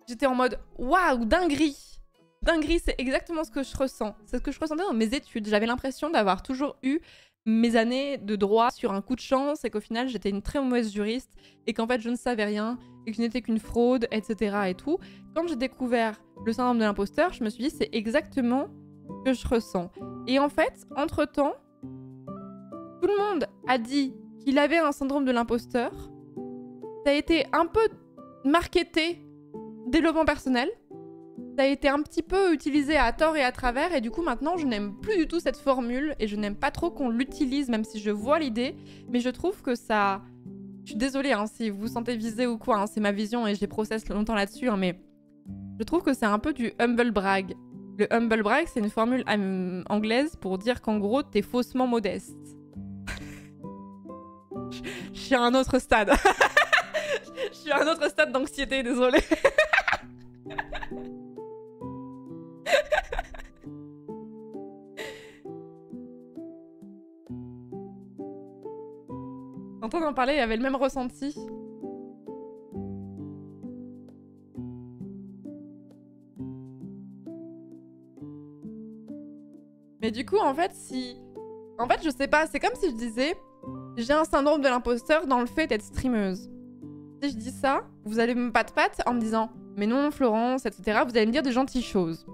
j'étais en mode waouh, dinguerie! Dinguerie, c'est exactement ce que je ressens. C'est ce que je ressentais dans mes études. J'avais l'impression d'avoir toujours eu mes années de droit sur un coup de chance et qu'au final, j'étais une très mauvaise juriste et qu'en fait, je ne savais rien et que je n'étais qu'une fraude, etc. et tout. Quand j'ai découvert le syndrome de l'imposteur, je me suis dit c'est exactement ce que je ressens. Et en fait, entre-temps, tout le monde a dit qu'il avait un syndrome de l'imposteur. Ça a été un peu marketé développement personnel. Ça a été un petit peu utilisé à tort et à travers. Et du coup, maintenant, je n'aime plus du tout cette formule. Et je n'aime pas trop qu'on l'utilise, même si je vois l'idée. Mais je trouve que ça... Je suis désolée hein, si vous vous sentez visé ou quoi. Hein, c'est ma vision et j'ai processé longtemps là-dessus. Hein, mais je trouve que c'est un peu du humble brag. Le humble brag, c'est une formule anglaise pour dire qu'en gros, t'es faussement modeste. Je suis à un autre stade. Je suis à un autre stade d'anxiété, désolée. Quand on en parlait, il y avait le même ressenti. Mais du coup, en fait, je sais pas, c'est comme si je disais j'ai un syndrome de l'imposteur dans le fait d'être streameuse. Si je dis ça, vous allez me patte-patte en me disant mais non, Florence, etc. Vous allez me dire des gentilles choses.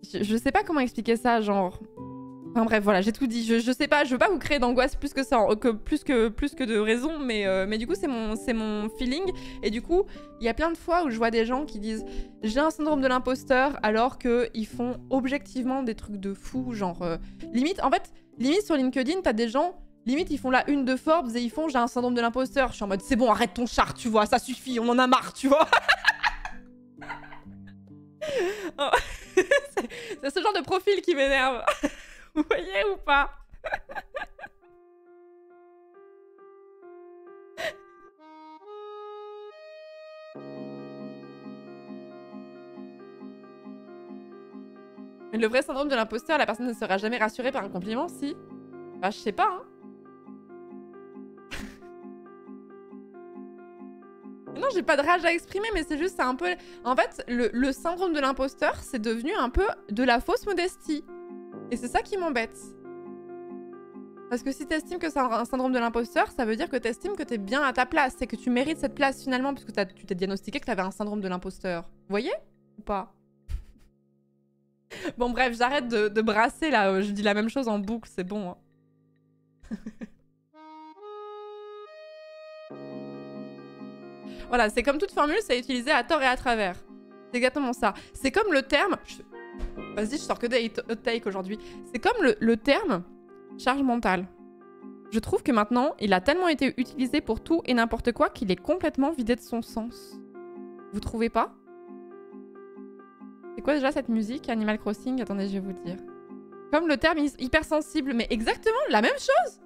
Je sais pas comment expliquer ça, genre... Enfin bref, voilà, j'ai tout dit. Je sais pas, je veux pas vous créer d'angoisse plus que ça, plus que de raison, mais du coup, c'est mon feeling. Et du coup, il y a plein de fois où je vois des gens qui disent « J'ai un syndrome de l'imposteur » alors qu'ils font objectivement des trucs de fou, genre... limite sur LinkedIn, t'as des gens... Limite, ils font la une de Forbes et ils font « J'ai un syndrome de l'imposteur ». Je suis en mode « C'est bon, arrête ton char, tu vois, ça suffit, on en a marre, tu vois ». C'est ce genre de profil qui m'énerve. Vous voyez ou pas? Mais le vrai syndrome de l'imposteur, la personne ne sera jamais rassurée par un compliment, si? Bah, je sais pas, hein. Non, j'ai pas de rage à exprimer, mais c'est juste, c'est un peu... En fait, le syndrome de l'imposteur, c'est devenu un peu de la fausse modestie. Et c'est ça qui m'embête. Parce que si t'estimes que c'est un syndrome de l'imposteur, ça veut dire que t'estimes que t'es bien à ta place. C'est que tu mérites cette place finalement, puisque tu t'es diagnostiqué que t'avais un syndrome de l'imposteur. Vous voyez? Ou pas? Bon bref, j'arrête de brasser là. Je dis la même chose en boucle, c'est bon. Hein. Voilà, c'est comme toute formule, c'est utilisé à tort et à travers. C'est exactement ça. C'est comme le terme... Vas-y, je sors que des hot takes aujourd'hui. C'est comme le terme charge mentale. Je trouve que maintenant, il a tellement été utilisé pour tout et n'importe quoi qu'il est complètement vidé de son sens. Vous trouvez pas? C'est quoi déjà cette musique Animal Crossing? Attendez, je vais vous dire. Comme le terme hypersensible, mais exactement la même chose.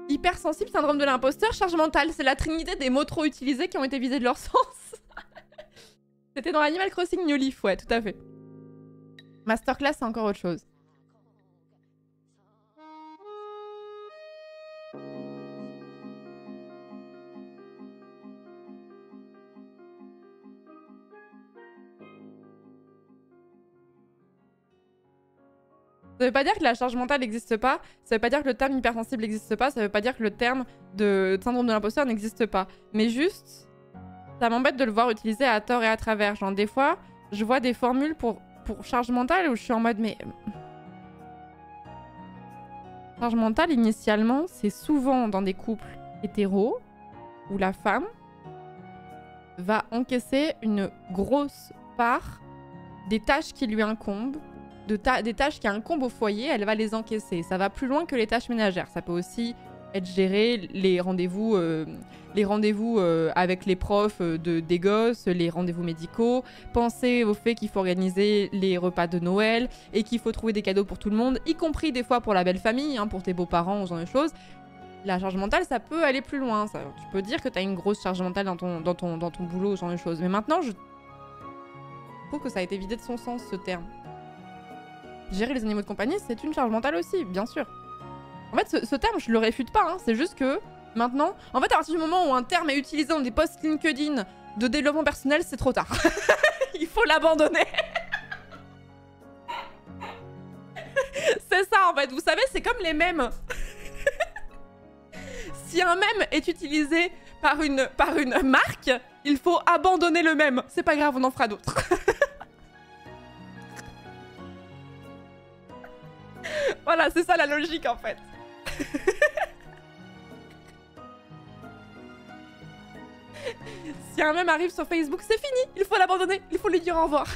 Hypersensible, syndrome de l'imposteur, charge mentale. C'est la trinité des mots trop utilisés qui ont été vidés de leur sens. C'était dans Animal Crossing New Leaf, ouais, tout à fait. Masterclass, c'est encore autre chose. Ça veut pas dire que la charge mentale n'existe pas, ça veut pas dire que le terme hypersensible n'existe pas, ça veut pas dire que le terme de syndrome de l'imposteur n'existe pas. Mais juste, ça m'embête de le voir utilisé à tort et à travers. Genre des fois, je vois des formules pour charge mentale où je suis en mode mais... Charge mentale, initialement, c'est souvent dans des couples hétéros où la femme va encaisser une grosse part des tâches qui lui incombent, des tâches qui incombent au foyer, elle va les encaisser. Ça va plus loin que les tâches ménagères. Ça peut aussi être gérés, les rendez-vous avec les profs des gosses, les rendez-vous médicaux, penser au fait qu'il faut organiser les repas de Noël et qu'il faut trouver des cadeaux pour tout le monde, y compris des fois pour la belle famille, hein, pour tes beaux-parents ou ce genre de choses. La charge mentale, ça peut aller plus loin. Ça. Tu peux dire que tu as une grosse charge mentale dans ton boulot, ce genre de choses. Mais maintenant, je trouve que ça a été vidé de son sens, ce terme. Gérer les animaux de compagnie, c'est une charge mentale aussi, bien sûr. En fait, ce terme, je le réfute pas. Hein. C'est juste que maintenant, en fait, à partir du moment où un terme est utilisé dans des posts LinkedIn de développement personnel, c'est trop tard. Il faut l'abandonner. C'est ça, en fait. Vous savez, c'est comme les mèmes. Si un mème est utilisé par une marque, il faut abandonner le mème. C'est pas grave, on en fera d'autres. Voilà, c'est ça la logique en fait. Si un mème arrive sur Facebook, c'est fini. Il faut l'abandonner. Il faut lui dire au revoir.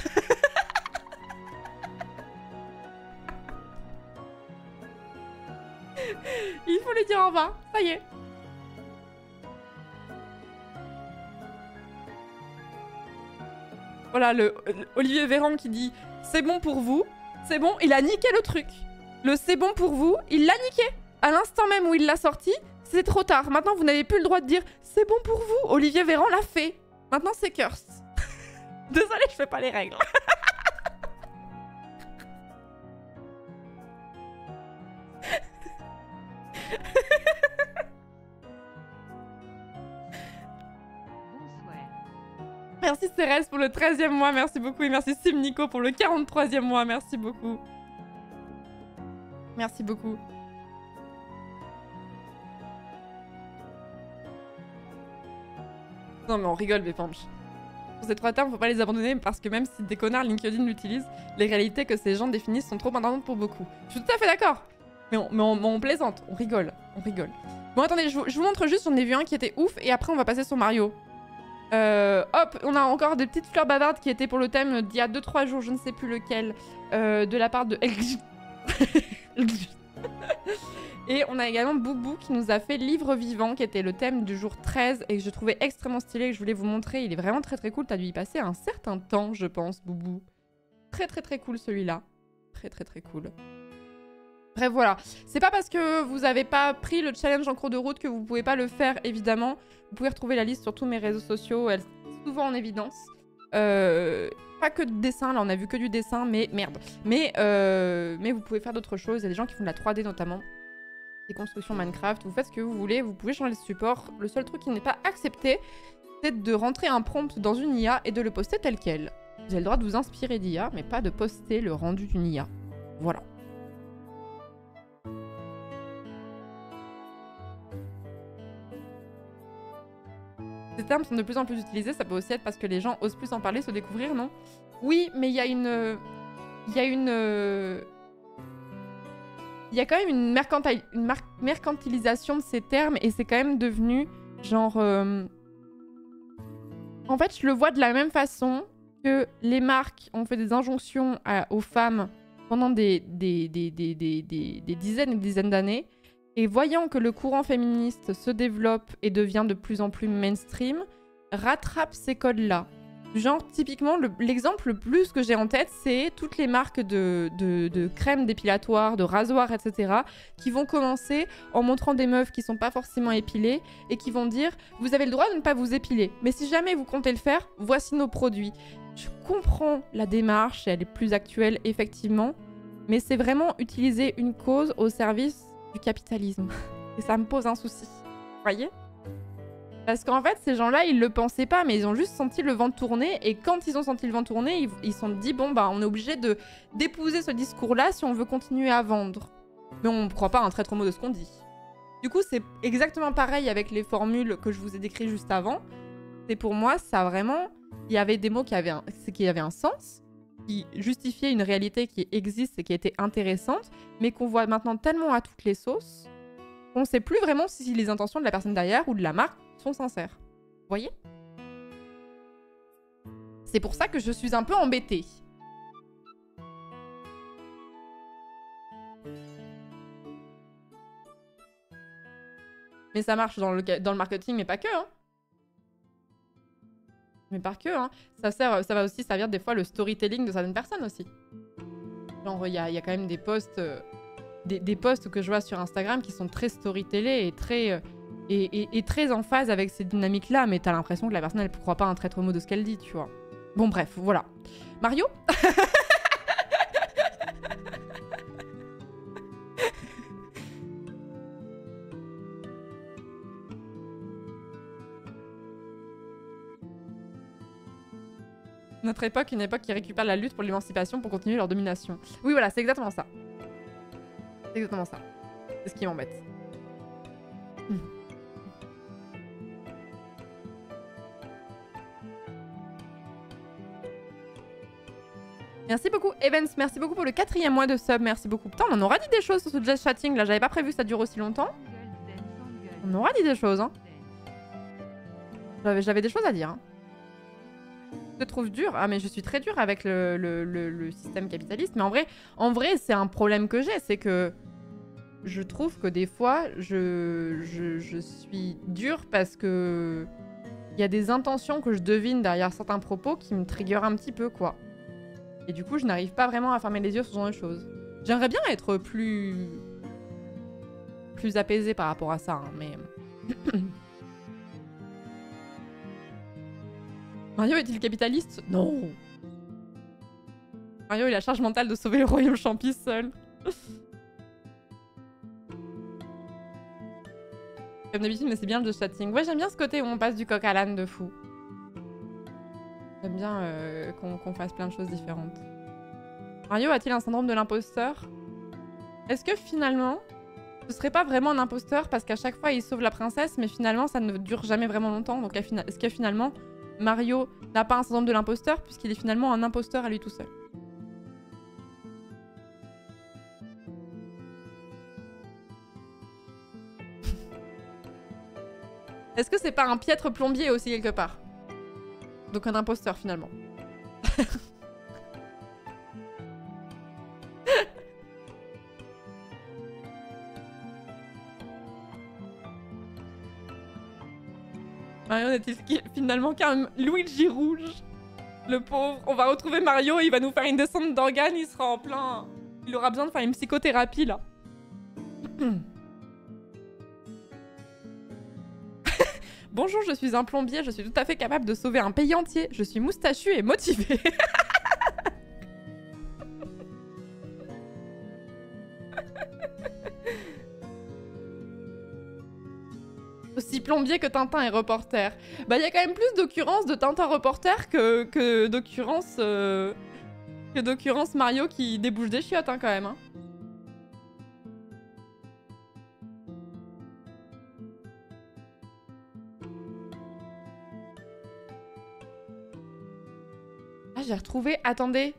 Il faut lui dire au revoir. Ça y est. Voilà, Olivier Véran qui dit « C'est bon pour vous ». C'est bon, il a niqué le truc. Le « c'est bon pour vous », il l'a niqué. À l'instant même où il l'a sorti, c'est trop tard. Maintenant, vous n'avez plus le droit de dire « C'est bon pour vous ». Olivier Véran l'a fait. Maintenant, c'est curse. Désolée, je fais pas les règles. Merci Cérès pour le 13e mois, merci beaucoup. Et merci Simnico pour le 43e mois, merci beaucoup. Merci beaucoup. Non mais on rigole, Bépanche. Pour ces 3 termes, faut pas les abandonner parce que même si des connards LinkedIn l'utilisent, les réalités que ces gens définissent sont trop importantes pour beaucoup. Je suis tout à fait d'accord. Mais on plaisante, on rigole, on rigole. Bon attendez, je vous montre juste, j'en ai vu un qui était ouf et après on va passer sur Mario. Hop, on a encore des petites fleurs bavardes qui étaient pour le thème d'il y a 2-3 jours, je ne sais plus lequel, de la part de... Et on a également Boubou qui nous a fait Livre vivant, qui était le thème du jour 13 et que je trouvais extrêmement stylé, que je voulais vous montrer. Il est vraiment très très cool, t'as dû y passer un certain temps, je pense, Boubou. Très très très cool celui-là. Très très très cool. Bref, voilà. C'est pas parce que vous avez pas pris le challenge en cours de route que vous pouvez pas le faire, évidemment. Vous pouvez retrouver la liste sur tous mes réseaux sociaux, elle est souvent en évidence. Pas que de dessin, là on a vu que du dessin, mais merde. Mais vous pouvez faire d'autres choses, il y a des gens qui font de la 3D notamment. Des constructions Minecraft, vous faites ce que vous voulez, vous pouvez changer le support. Le seul truc qui n'est pas accepté, c'est de rentrer un prompt dans une IA et de le poster tel quel. Vous avez le droit de vous inspirer d'IA, mais pas de poster le rendu d'une IA. Voilà. Ces termes sont de plus en plus utilisés, ça peut aussi être parce que les gens osent plus en parler, se découvrir, non? Oui, mais il y a quand même une mercantilisation de ces termes et c'est quand même devenu genre... En fait, je le vois de la même façon que les marques ont fait des injonctions aux femmes pendant des dizaines et des dizaines d'années. Et voyant que le courant féministe se développe et devient de plus en plus mainstream, rattrape ces codes-là. Genre, typiquement, l'exemple le plus que j'ai en tête, c'est toutes les marques de crèmes dépilatoires, de rasoirs, etc., qui vont commencer en montrant des meufs qui sont pas forcément épilées et qui vont dire « Vous avez le droit de ne pas vous épiler, mais si jamais vous comptez le faire, voici nos produits. » Je comprends la démarche, elle est plus actuelle, effectivement, mais c'est vraiment utiliser une cause au service du capitalisme. Et ça me pose un souci. Vous voyez ? Parce qu'en fait, ces gens-là, ils le pensaient pas, mais ils ont juste senti le vent tourner. Et quand ils ont senti le vent tourner, ils se sont dit, bon, bah, on est obligé d'épouser ce discours-là si on veut continuer à vendre. Mais on ne croit pas un traître mot de ce qu'on dit. Du coup, c'est exactement pareil avec les formules que je vous ai décrites juste avant. C'est pour moi, ça vraiment... Il y avait des mots qui avaient un sens, qui justifiaient une réalité qui existe et qui était intéressante, mais qu'on voit maintenant tellement à toutes les sauces qu'on ne sait plus vraiment si les intentions de la personne derrière ou de la marque sont sincères. Vous voyez ? C'est pour ça que je suis un peu embêtée. Mais ça marche dans le marketing, mais pas que, hein. Mais pas que, hein. Ça va aussi servir des fois le storytelling de certaines personnes aussi. Genre, il y a quand même des posts, des posts que je vois sur Instagram qui sont très storytellés et très, et très en phase avec ces dynamiques-là, mais t'as l'impression que la personne, elle ne croit pas un traître mot de ce qu'elle dit, tu vois. Bon, bref, voilà. Mario. Notre époque, une époque qui récupère la lutte pour l'émancipation pour continuer leur domination. Oui, voilà, c'est exactement ça. C'est exactement ça. C'est ce qui m'embête. Merci beaucoup, Evans. Merci beaucoup pour le 4e mois de sub. Merci beaucoup. Putain, on aura dit des choses sur ce just chatting là. J'avais pas prévu que ça dure aussi longtemps. On aura dit des choses, hein. J'avais des choses à dire, hein. Je te trouve dur. Ah, mais je suis très dure avec le système capitaliste. Mais en vrai c'est un problème que j'ai. C'est que je trouve que des fois, je suis dure parce que il y a des intentions que je devine derrière certains propos qui me triggerent un petit peu, quoi. Et du coup, je n'arrive pas vraiment à fermer les yeux sur ce genre de choses. J'aimerais bien être plus apaisée par rapport à ça, hein, mais... Mario est-il capitaliste? Non. Mario, il a la charge mentale de sauver le royaume champi seul. Comme d'habitude, mais c'est bien le jeu chatting. Ouais, j'aime bien ce côté où on passe du coq à l'âne de fou. J'aime bien qu'on fasse plein de choses différentes. Mario a-t-il un syndrome de l'imposteur? Est-ce que finalement, ce serait pas vraiment un imposteur parce qu'à chaque fois il sauve la princesse, mais finalement ça ne dure jamais vraiment longtemps. Donc est-ce que finalement Mario n'a pas un syndrome de l'imposteur puisqu'il est finalement un imposteur à lui tout seul? Est-ce que c'est pas un piètre plombier aussi quelque part? Donc un imposteur finalement. Mario n'est-il finalement qu'un Luigi rouge? Le pauvre. On va retrouver Mario, il va nous faire une descente d'organes, il sera en plein... Il aura besoin de faire une psychothérapie là. Bonjour, je suis un plombier, je suis tout à fait capable de sauver un pays entier. Je suis moustachu et motivé. Aussi plombier que Tintin est reporter. Bah, il y a quand même plus d'occurrences de Tintin reporter que d'occurrences Mario qui débouche des chiottes, hein, quand même. Hein. Ah, j'ai retrouvé... Attendez.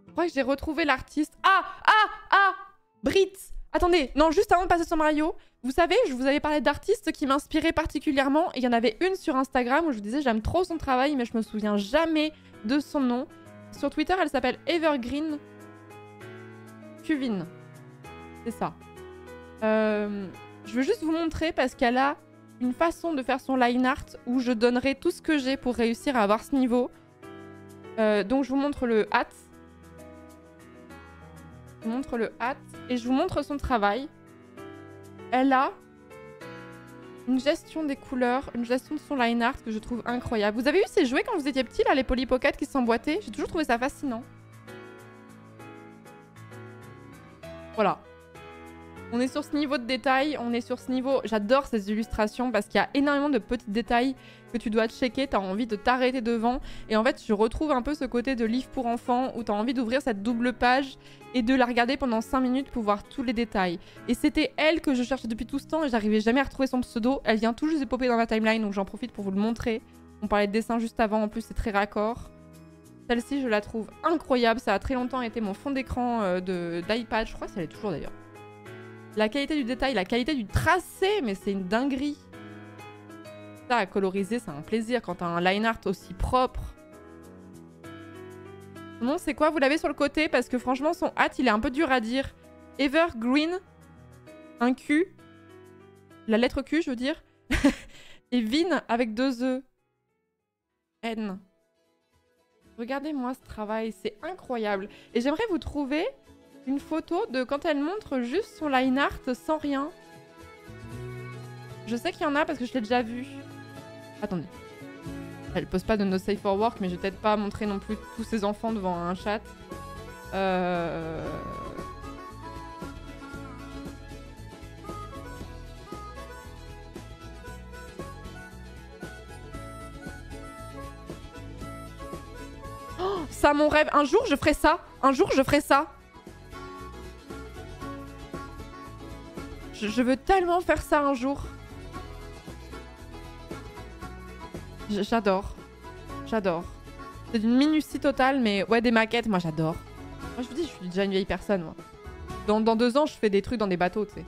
Je crois que j'ai retrouvé l'artiste. Ah! Brit! Attendez, non, juste avant de passer sur Mario, vous savez, je vous avais parlé d'artistes qui m'inspiraient particulièrement. Et il y en avait une sur Instagram où je vous disais j'aime trop son travail, mais je me souviens jamais de son nom. Sur Twitter, elle s'appelle Evergreen Cuvine. C'est ça. Je veux juste vous montrer parce qu'elle a une façon de faire son line art où je donnerai tout ce que j'ai pour réussir à avoir ce niveau. Donc je vous montre le hat. Je vous montre le hat et je vous montre son travail. Elle a une gestion des couleurs, une gestion de son line art que je trouve incroyable. Vous avez eu ces jouets quand vous étiez petit, là, les Polly Pocket qui s'emboîtaient? J'ai toujours trouvé ça fascinant. Voilà. On est sur ce niveau de détail, on est sur ce niveau... J'adore ces illustrations parce qu'il y a énormément de petits détails que tu dois checker, t'as envie de t'arrêter devant. Et en fait, je retrouve un peu ce côté de livre pour enfants où t'as envie d'ouvrir cette double page et de la regarder pendant 5 minutes pour voir tous les détails. Et c'était elle que je cherchais depuis tout ce temps et j'arrivais jamais à retrouver son pseudo. Elle vient tout juste de popper dans ma timeline, donc j'en profite pour vous le montrer. On parlait de dessin juste avant, en plus c'est très raccord. Celle-ci, je la trouve incroyable. Ça a très longtemps été mon fond d'écran d'iPad. Je crois que ça l'est toujours d'ailleurs. La qualité du détail, la qualité du tracé, mais c'est une dinguerie. Ça, à coloriser, c'est un plaisir quand t'as un line art aussi propre. Son nom, c'est quoi? Vous l'avez sur le côté parce que franchement, son hat, il est un peu dur à dire. Evergreen, un Q, la lettre Q, je veux dire, Et Vin avec 2 E. N. Regardez-moi ce travail, c'est incroyable. Et j'aimerais vous trouver une photo de quand elle montre juste son line art sans rien. Je sais qu'il y en a parce que je l'ai déjà vu. Attendez. Elle pose pas de no safe for work, mais je vais peut-être pas montrer non plus tous ses enfants devant un chat. Oh, ça, mon rêve. Un jour, je ferai ça. Un jour, je ferai ça. Je veux tellement faire ça un jour. J'adore. J'adore. C'est d'une minutie totale, mais ouais, des maquettes, moi j'adore. Moi je vous dis, je suis déjà une vieille personne, moi. Dans 2 ans, je fais des trucs dans des bateaux, tu sais.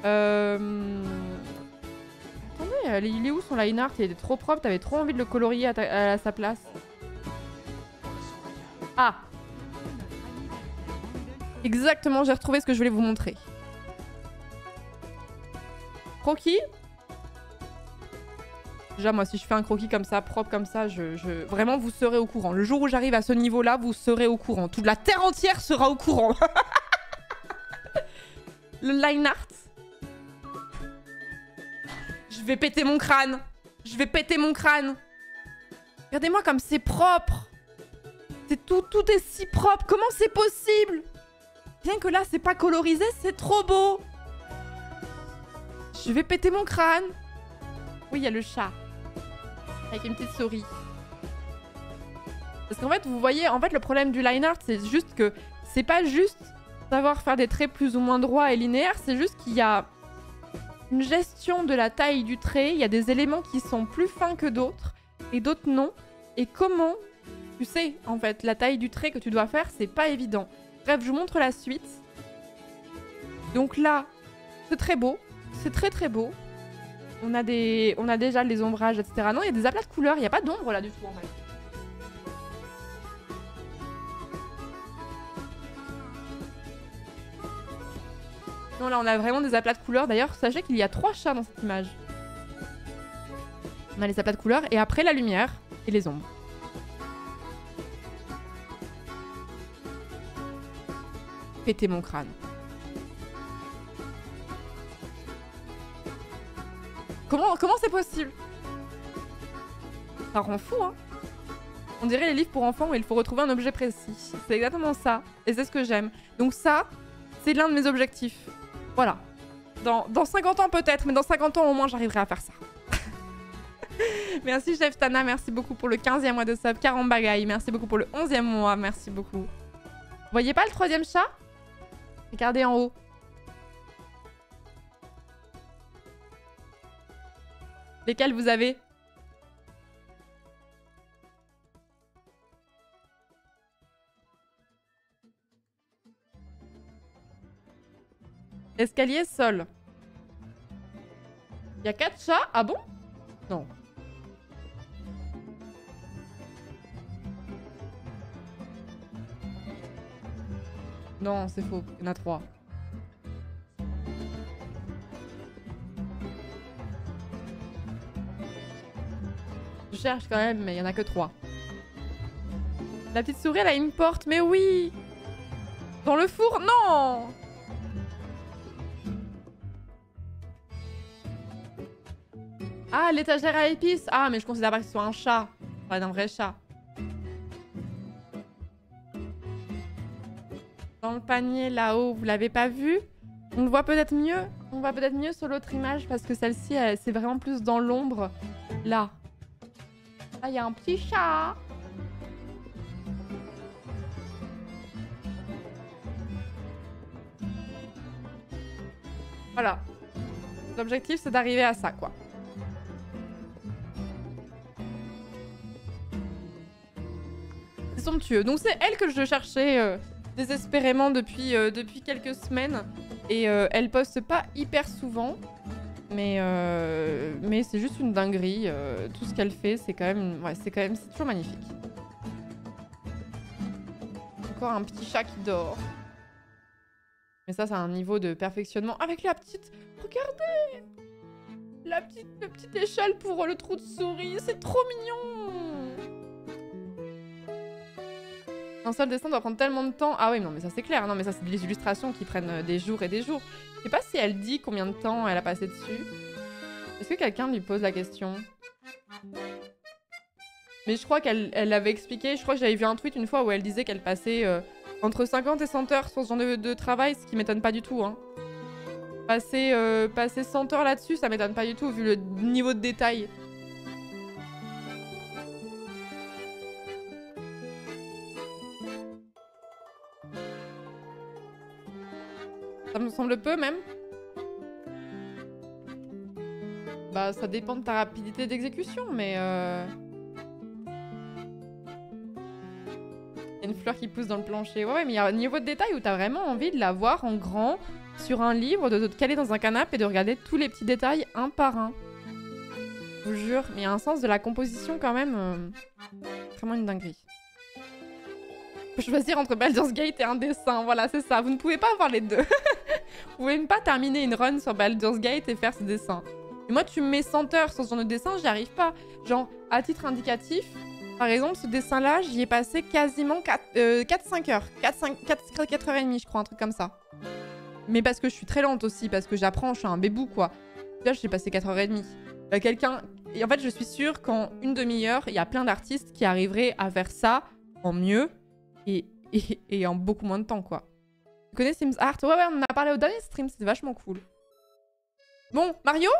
Attendez, il est où son line art? Il était trop propre, t'avais trop envie de le colorier à sa place. Ah! Exactement, j'ai retrouvé ce que je voulais vous montrer. Croquis. Déjà, moi, si je fais un croquis comme ça, propre comme ça, vraiment, vous serez au courant. Le jour où j'arrive à ce niveau-là, vous serez au courant. Toute la terre entière sera au courant. Le line art. Je vais péter mon crâne. Je vais péter mon crâne. Regardez-moi comme c'est propre. C'est tout est si propre. Comment c'est possible? Rien que là, c'est pas colorisé, c'est trop beau. Je vais péter mon crâne. Oui, il y a le chat. Avec une petite souris. Parce qu'en fait, vous voyez, en fait, le problème du line art, c'est juste que c'est pas juste savoir faire des traits plus ou moins droits et linéaires, c'est juste qu'il y a une gestion de la taille du trait, il y a des éléments qui sont plus fins que d'autres, et d'autres non. Et comment tu sais, en fait, la taille du trait que tu dois faire, c'est pas évident. Bref, je vous montre la suite. Donc là, c'est très beau. C'est très très beau. On a déjà les ombrages, etc. Non, il y a des aplats de couleurs. Il n'y a pas d'ombre là du tout en fait. Non, là on a vraiment des aplats de couleurs. D'ailleurs, sachez qu'il y a 3 chats dans cette image. On a les aplats de couleurs et après la lumière et les ombres. Péter mon crâne. Comment c'est possible? Ça rend fou, hein. On dirait les livres pour enfants où il faut retrouver un objet précis. C'est exactement ça. Et c'est ce que j'aime. Donc ça, c'est l'un de mes objectifs. Voilà. Dans 50 ans peut-être, mais dans 50 ans au moins j'arriverai à faire ça. Merci Chef Tana, merci beaucoup pour le 15e mois de sub. Carambagaï, merci beaucoup pour le 11e mois, merci beaucoup. Vous voyez pas le 3e chat? Regardez en haut. Lesquels vous avez? Escalier, sol. Il y a 4 chats? Ah bon? Non. Non, c'est faux. Il y en a 3. Je cherche quand même, mais il y en a que 3. La petite souris, elle a une porte. Mais oui! Dans le four? Non! Ah, l'étagère à épices. Ah, mais je considère pas que ce soit un chat. Pas d'un vrai chat. Dans le panier, là-haut, vous l'avez pas vu? On le voit peut-être mieux. On voit peut-être mieux sur l'autre image parce que celle-ci, c'est vraiment plus dans l'ombre. Là. Ah, il y a un petit chat. Voilà. L'objectif, c'est d'arriver à ça, quoi. C'est somptueux. Donc c'est elle que je cherchais désespérément depuis quelques semaines. Et elle poste pas hyper souvent. Mais c'est juste une dinguerie. Tout ce qu'elle fait, c'est quand même... Ouais, c'est toujours magnifique. Encore un petit chat qui dort. Mais ça, c'est un niveau de perfectionnement. Avec la petite... Regardez! le petite échelle pour le trou de souris. C'est trop mignon. Un seul dessin doit prendre tellement de temps. Ah oui, non, mais ça c'est clair. Non, mais ça c'est des illustrations qui prennent des jours et des jours. Je sais pas si elle dit combien de temps elle a passé dessus. Est-ce que quelqu'un lui pose la question? Mais je crois qu'elle avait expliqué. Je crois que j'avais vu un tweet une fois où elle disait qu'elle passait entre 50 et 100 heures sur ce genre de travail, ce qui m'étonne pas du tout. Hein. Passer 100 heures là-dessus, ça m'étonne pas du tout vu le niveau de détail. Ça me semble peu même. Bah ça dépend de ta rapidité d'exécution, mais... Il y a une fleur qui pousse dans le plancher. Ouais, mais il y a un niveau de détail où t'as vraiment envie de la voir en grand sur un livre, de te caler dans un canapé et de regarder tous les petits détails un par un. Je vous jure, mais il y a un sens de la composition quand même. Vraiment une dinguerie. Faut choisir entre Baldur's Gate et un dessin, voilà, c'est ça. Vous ne pouvez pas avoir les deux. Vous pouvez même pas terminer une run sur Baldur's Gate et faire ce dessin. Et moi, tu me mets 100 heures sur ce genre de dessin, j'y arrive pas. Genre, à titre indicatif, par exemple, ce dessin-là, j'y ai passé quasiment 4-5 heures. 4 heures et demie, je crois, un truc comme ça. Mais parce que je suis très lente aussi, parce que j'apprends, je suis un bébou, quoi. Là, j'ai passé 4 heures et demie. Quelqu'un... Et en fait, je suis sûre qu'en une demi-heure, il y a plein d'artistes qui arriveraient à faire ça en mieux et en beaucoup moins de temps, quoi. Tu connais Sims Art? Ouais, on en a parlé au dernier stream, c'était vachement cool. Bon, Mario?